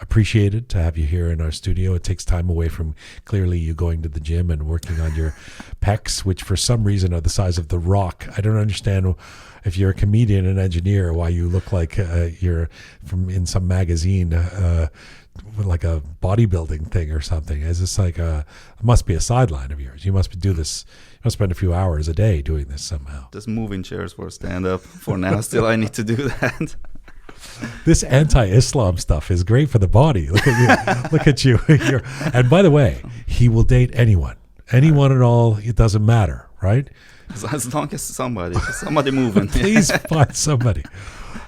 appreciated to have you here in our studio. It takes time away from clearly you going to the gym and working on your pecs, which for some reason are the size of the rock. I don't understand if you're a comedian and engineer why you look like you're from in some magazine like a bodybuilding thing or something. Is this like it must be a sideline of yours? You must do this. You must spend a few hours a day doing this somehow.
Just moving chairs for stand-up for now. Still, I need to do that.
This anti-Islam stuff is great for the body. Look at you. Look at you. And by the way, he will date anyone at all. It doesn't matter, right?
As long as somebody moving.
Please find somebody.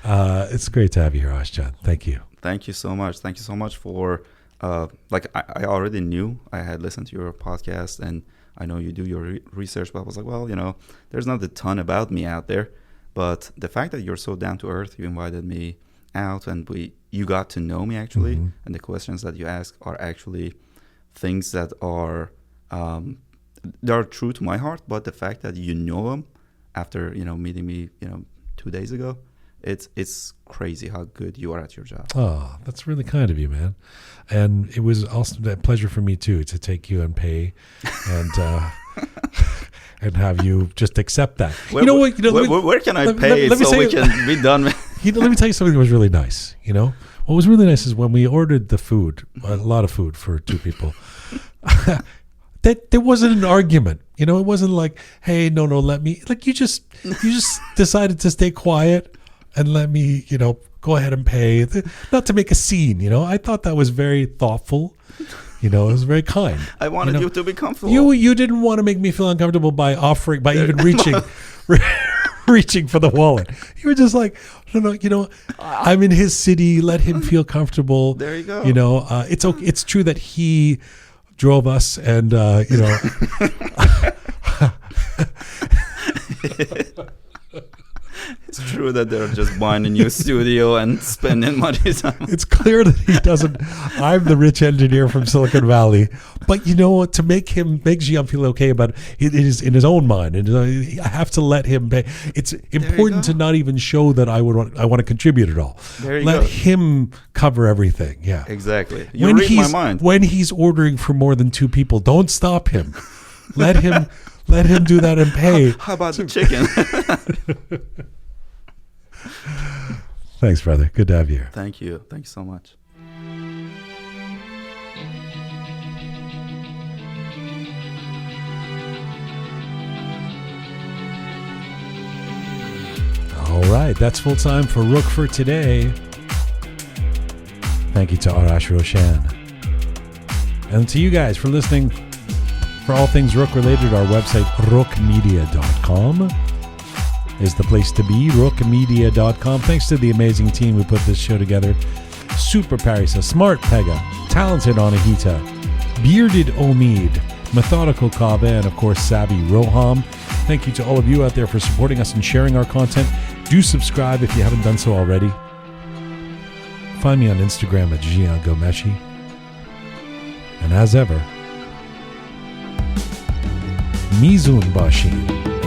It's great to have you here, Arash Rowshan. Thank you.
Thank you so much. Thank you so much for, I already knew I had listened to your podcast, and I know you do your research, but I was like, well, there's not a ton about me out there. But the fact that you're so down to earth, you invited me out, and you got to know me actually, and the questions that you ask are actually things that are they are true to my heart. But the fact that you know them after meeting me 2 days ago, it's crazy how good you are at your job.
Oh, that's really kind of you, man. And it was also a pleasure for me too to take you and pay and. And have you just accept that?
Where can I pay so we can be done?
Let me tell you something that was really nice. What was really nice is when we ordered the food, a lot of food for two people, that there wasn't an argument. It wasn't like, hey, no, let me. Like you just decided to stay quiet and let me, go ahead and pay, not to make a scene. I thought that was very thoughtful. It was very kind.
I wanted you to be comfortable.
You didn't want to make me feel uncomfortable by even reaching for the wallet. You were just like, no, I'm in his city. Let him feel comfortable.
There you go.
It's okay. It's true that he drove us, and
It's true that they're just buying a new studio and spending money.
It's clear that he doesn't. I'm the rich engineer from Silicon Valley, but to make Jian feel okay about it is in his own mind, and I have to let him pay. It's important to not even show that I want to contribute at all. Let him cover everything. Yeah,
exactly. You read my mind.
When he's ordering for more than two people, don't stop him. Let him do that and pay.
How about the chicken?
Thanks, brother. Good to have you here.
Thank you. Thank you so much.
All right. That's full time for Roqe for today. Thank you to Arash Rowshan. And to you guys for listening. For all things Roqe related, our website, roqemedia.com. is the place to be, roqemedia.com. Thanks to the amazing team who put this show together. Super Parisa, Smart Pegah, Talented Anahita, Bearded Omid, Methodical Kaveh, and of course Savvy Roham. Thank you to all of you out there for supporting us and sharing our content. Do subscribe if you haven't done so already. Find me on Instagram at Jian Gomeshi. And as ever, Mizun Bashim.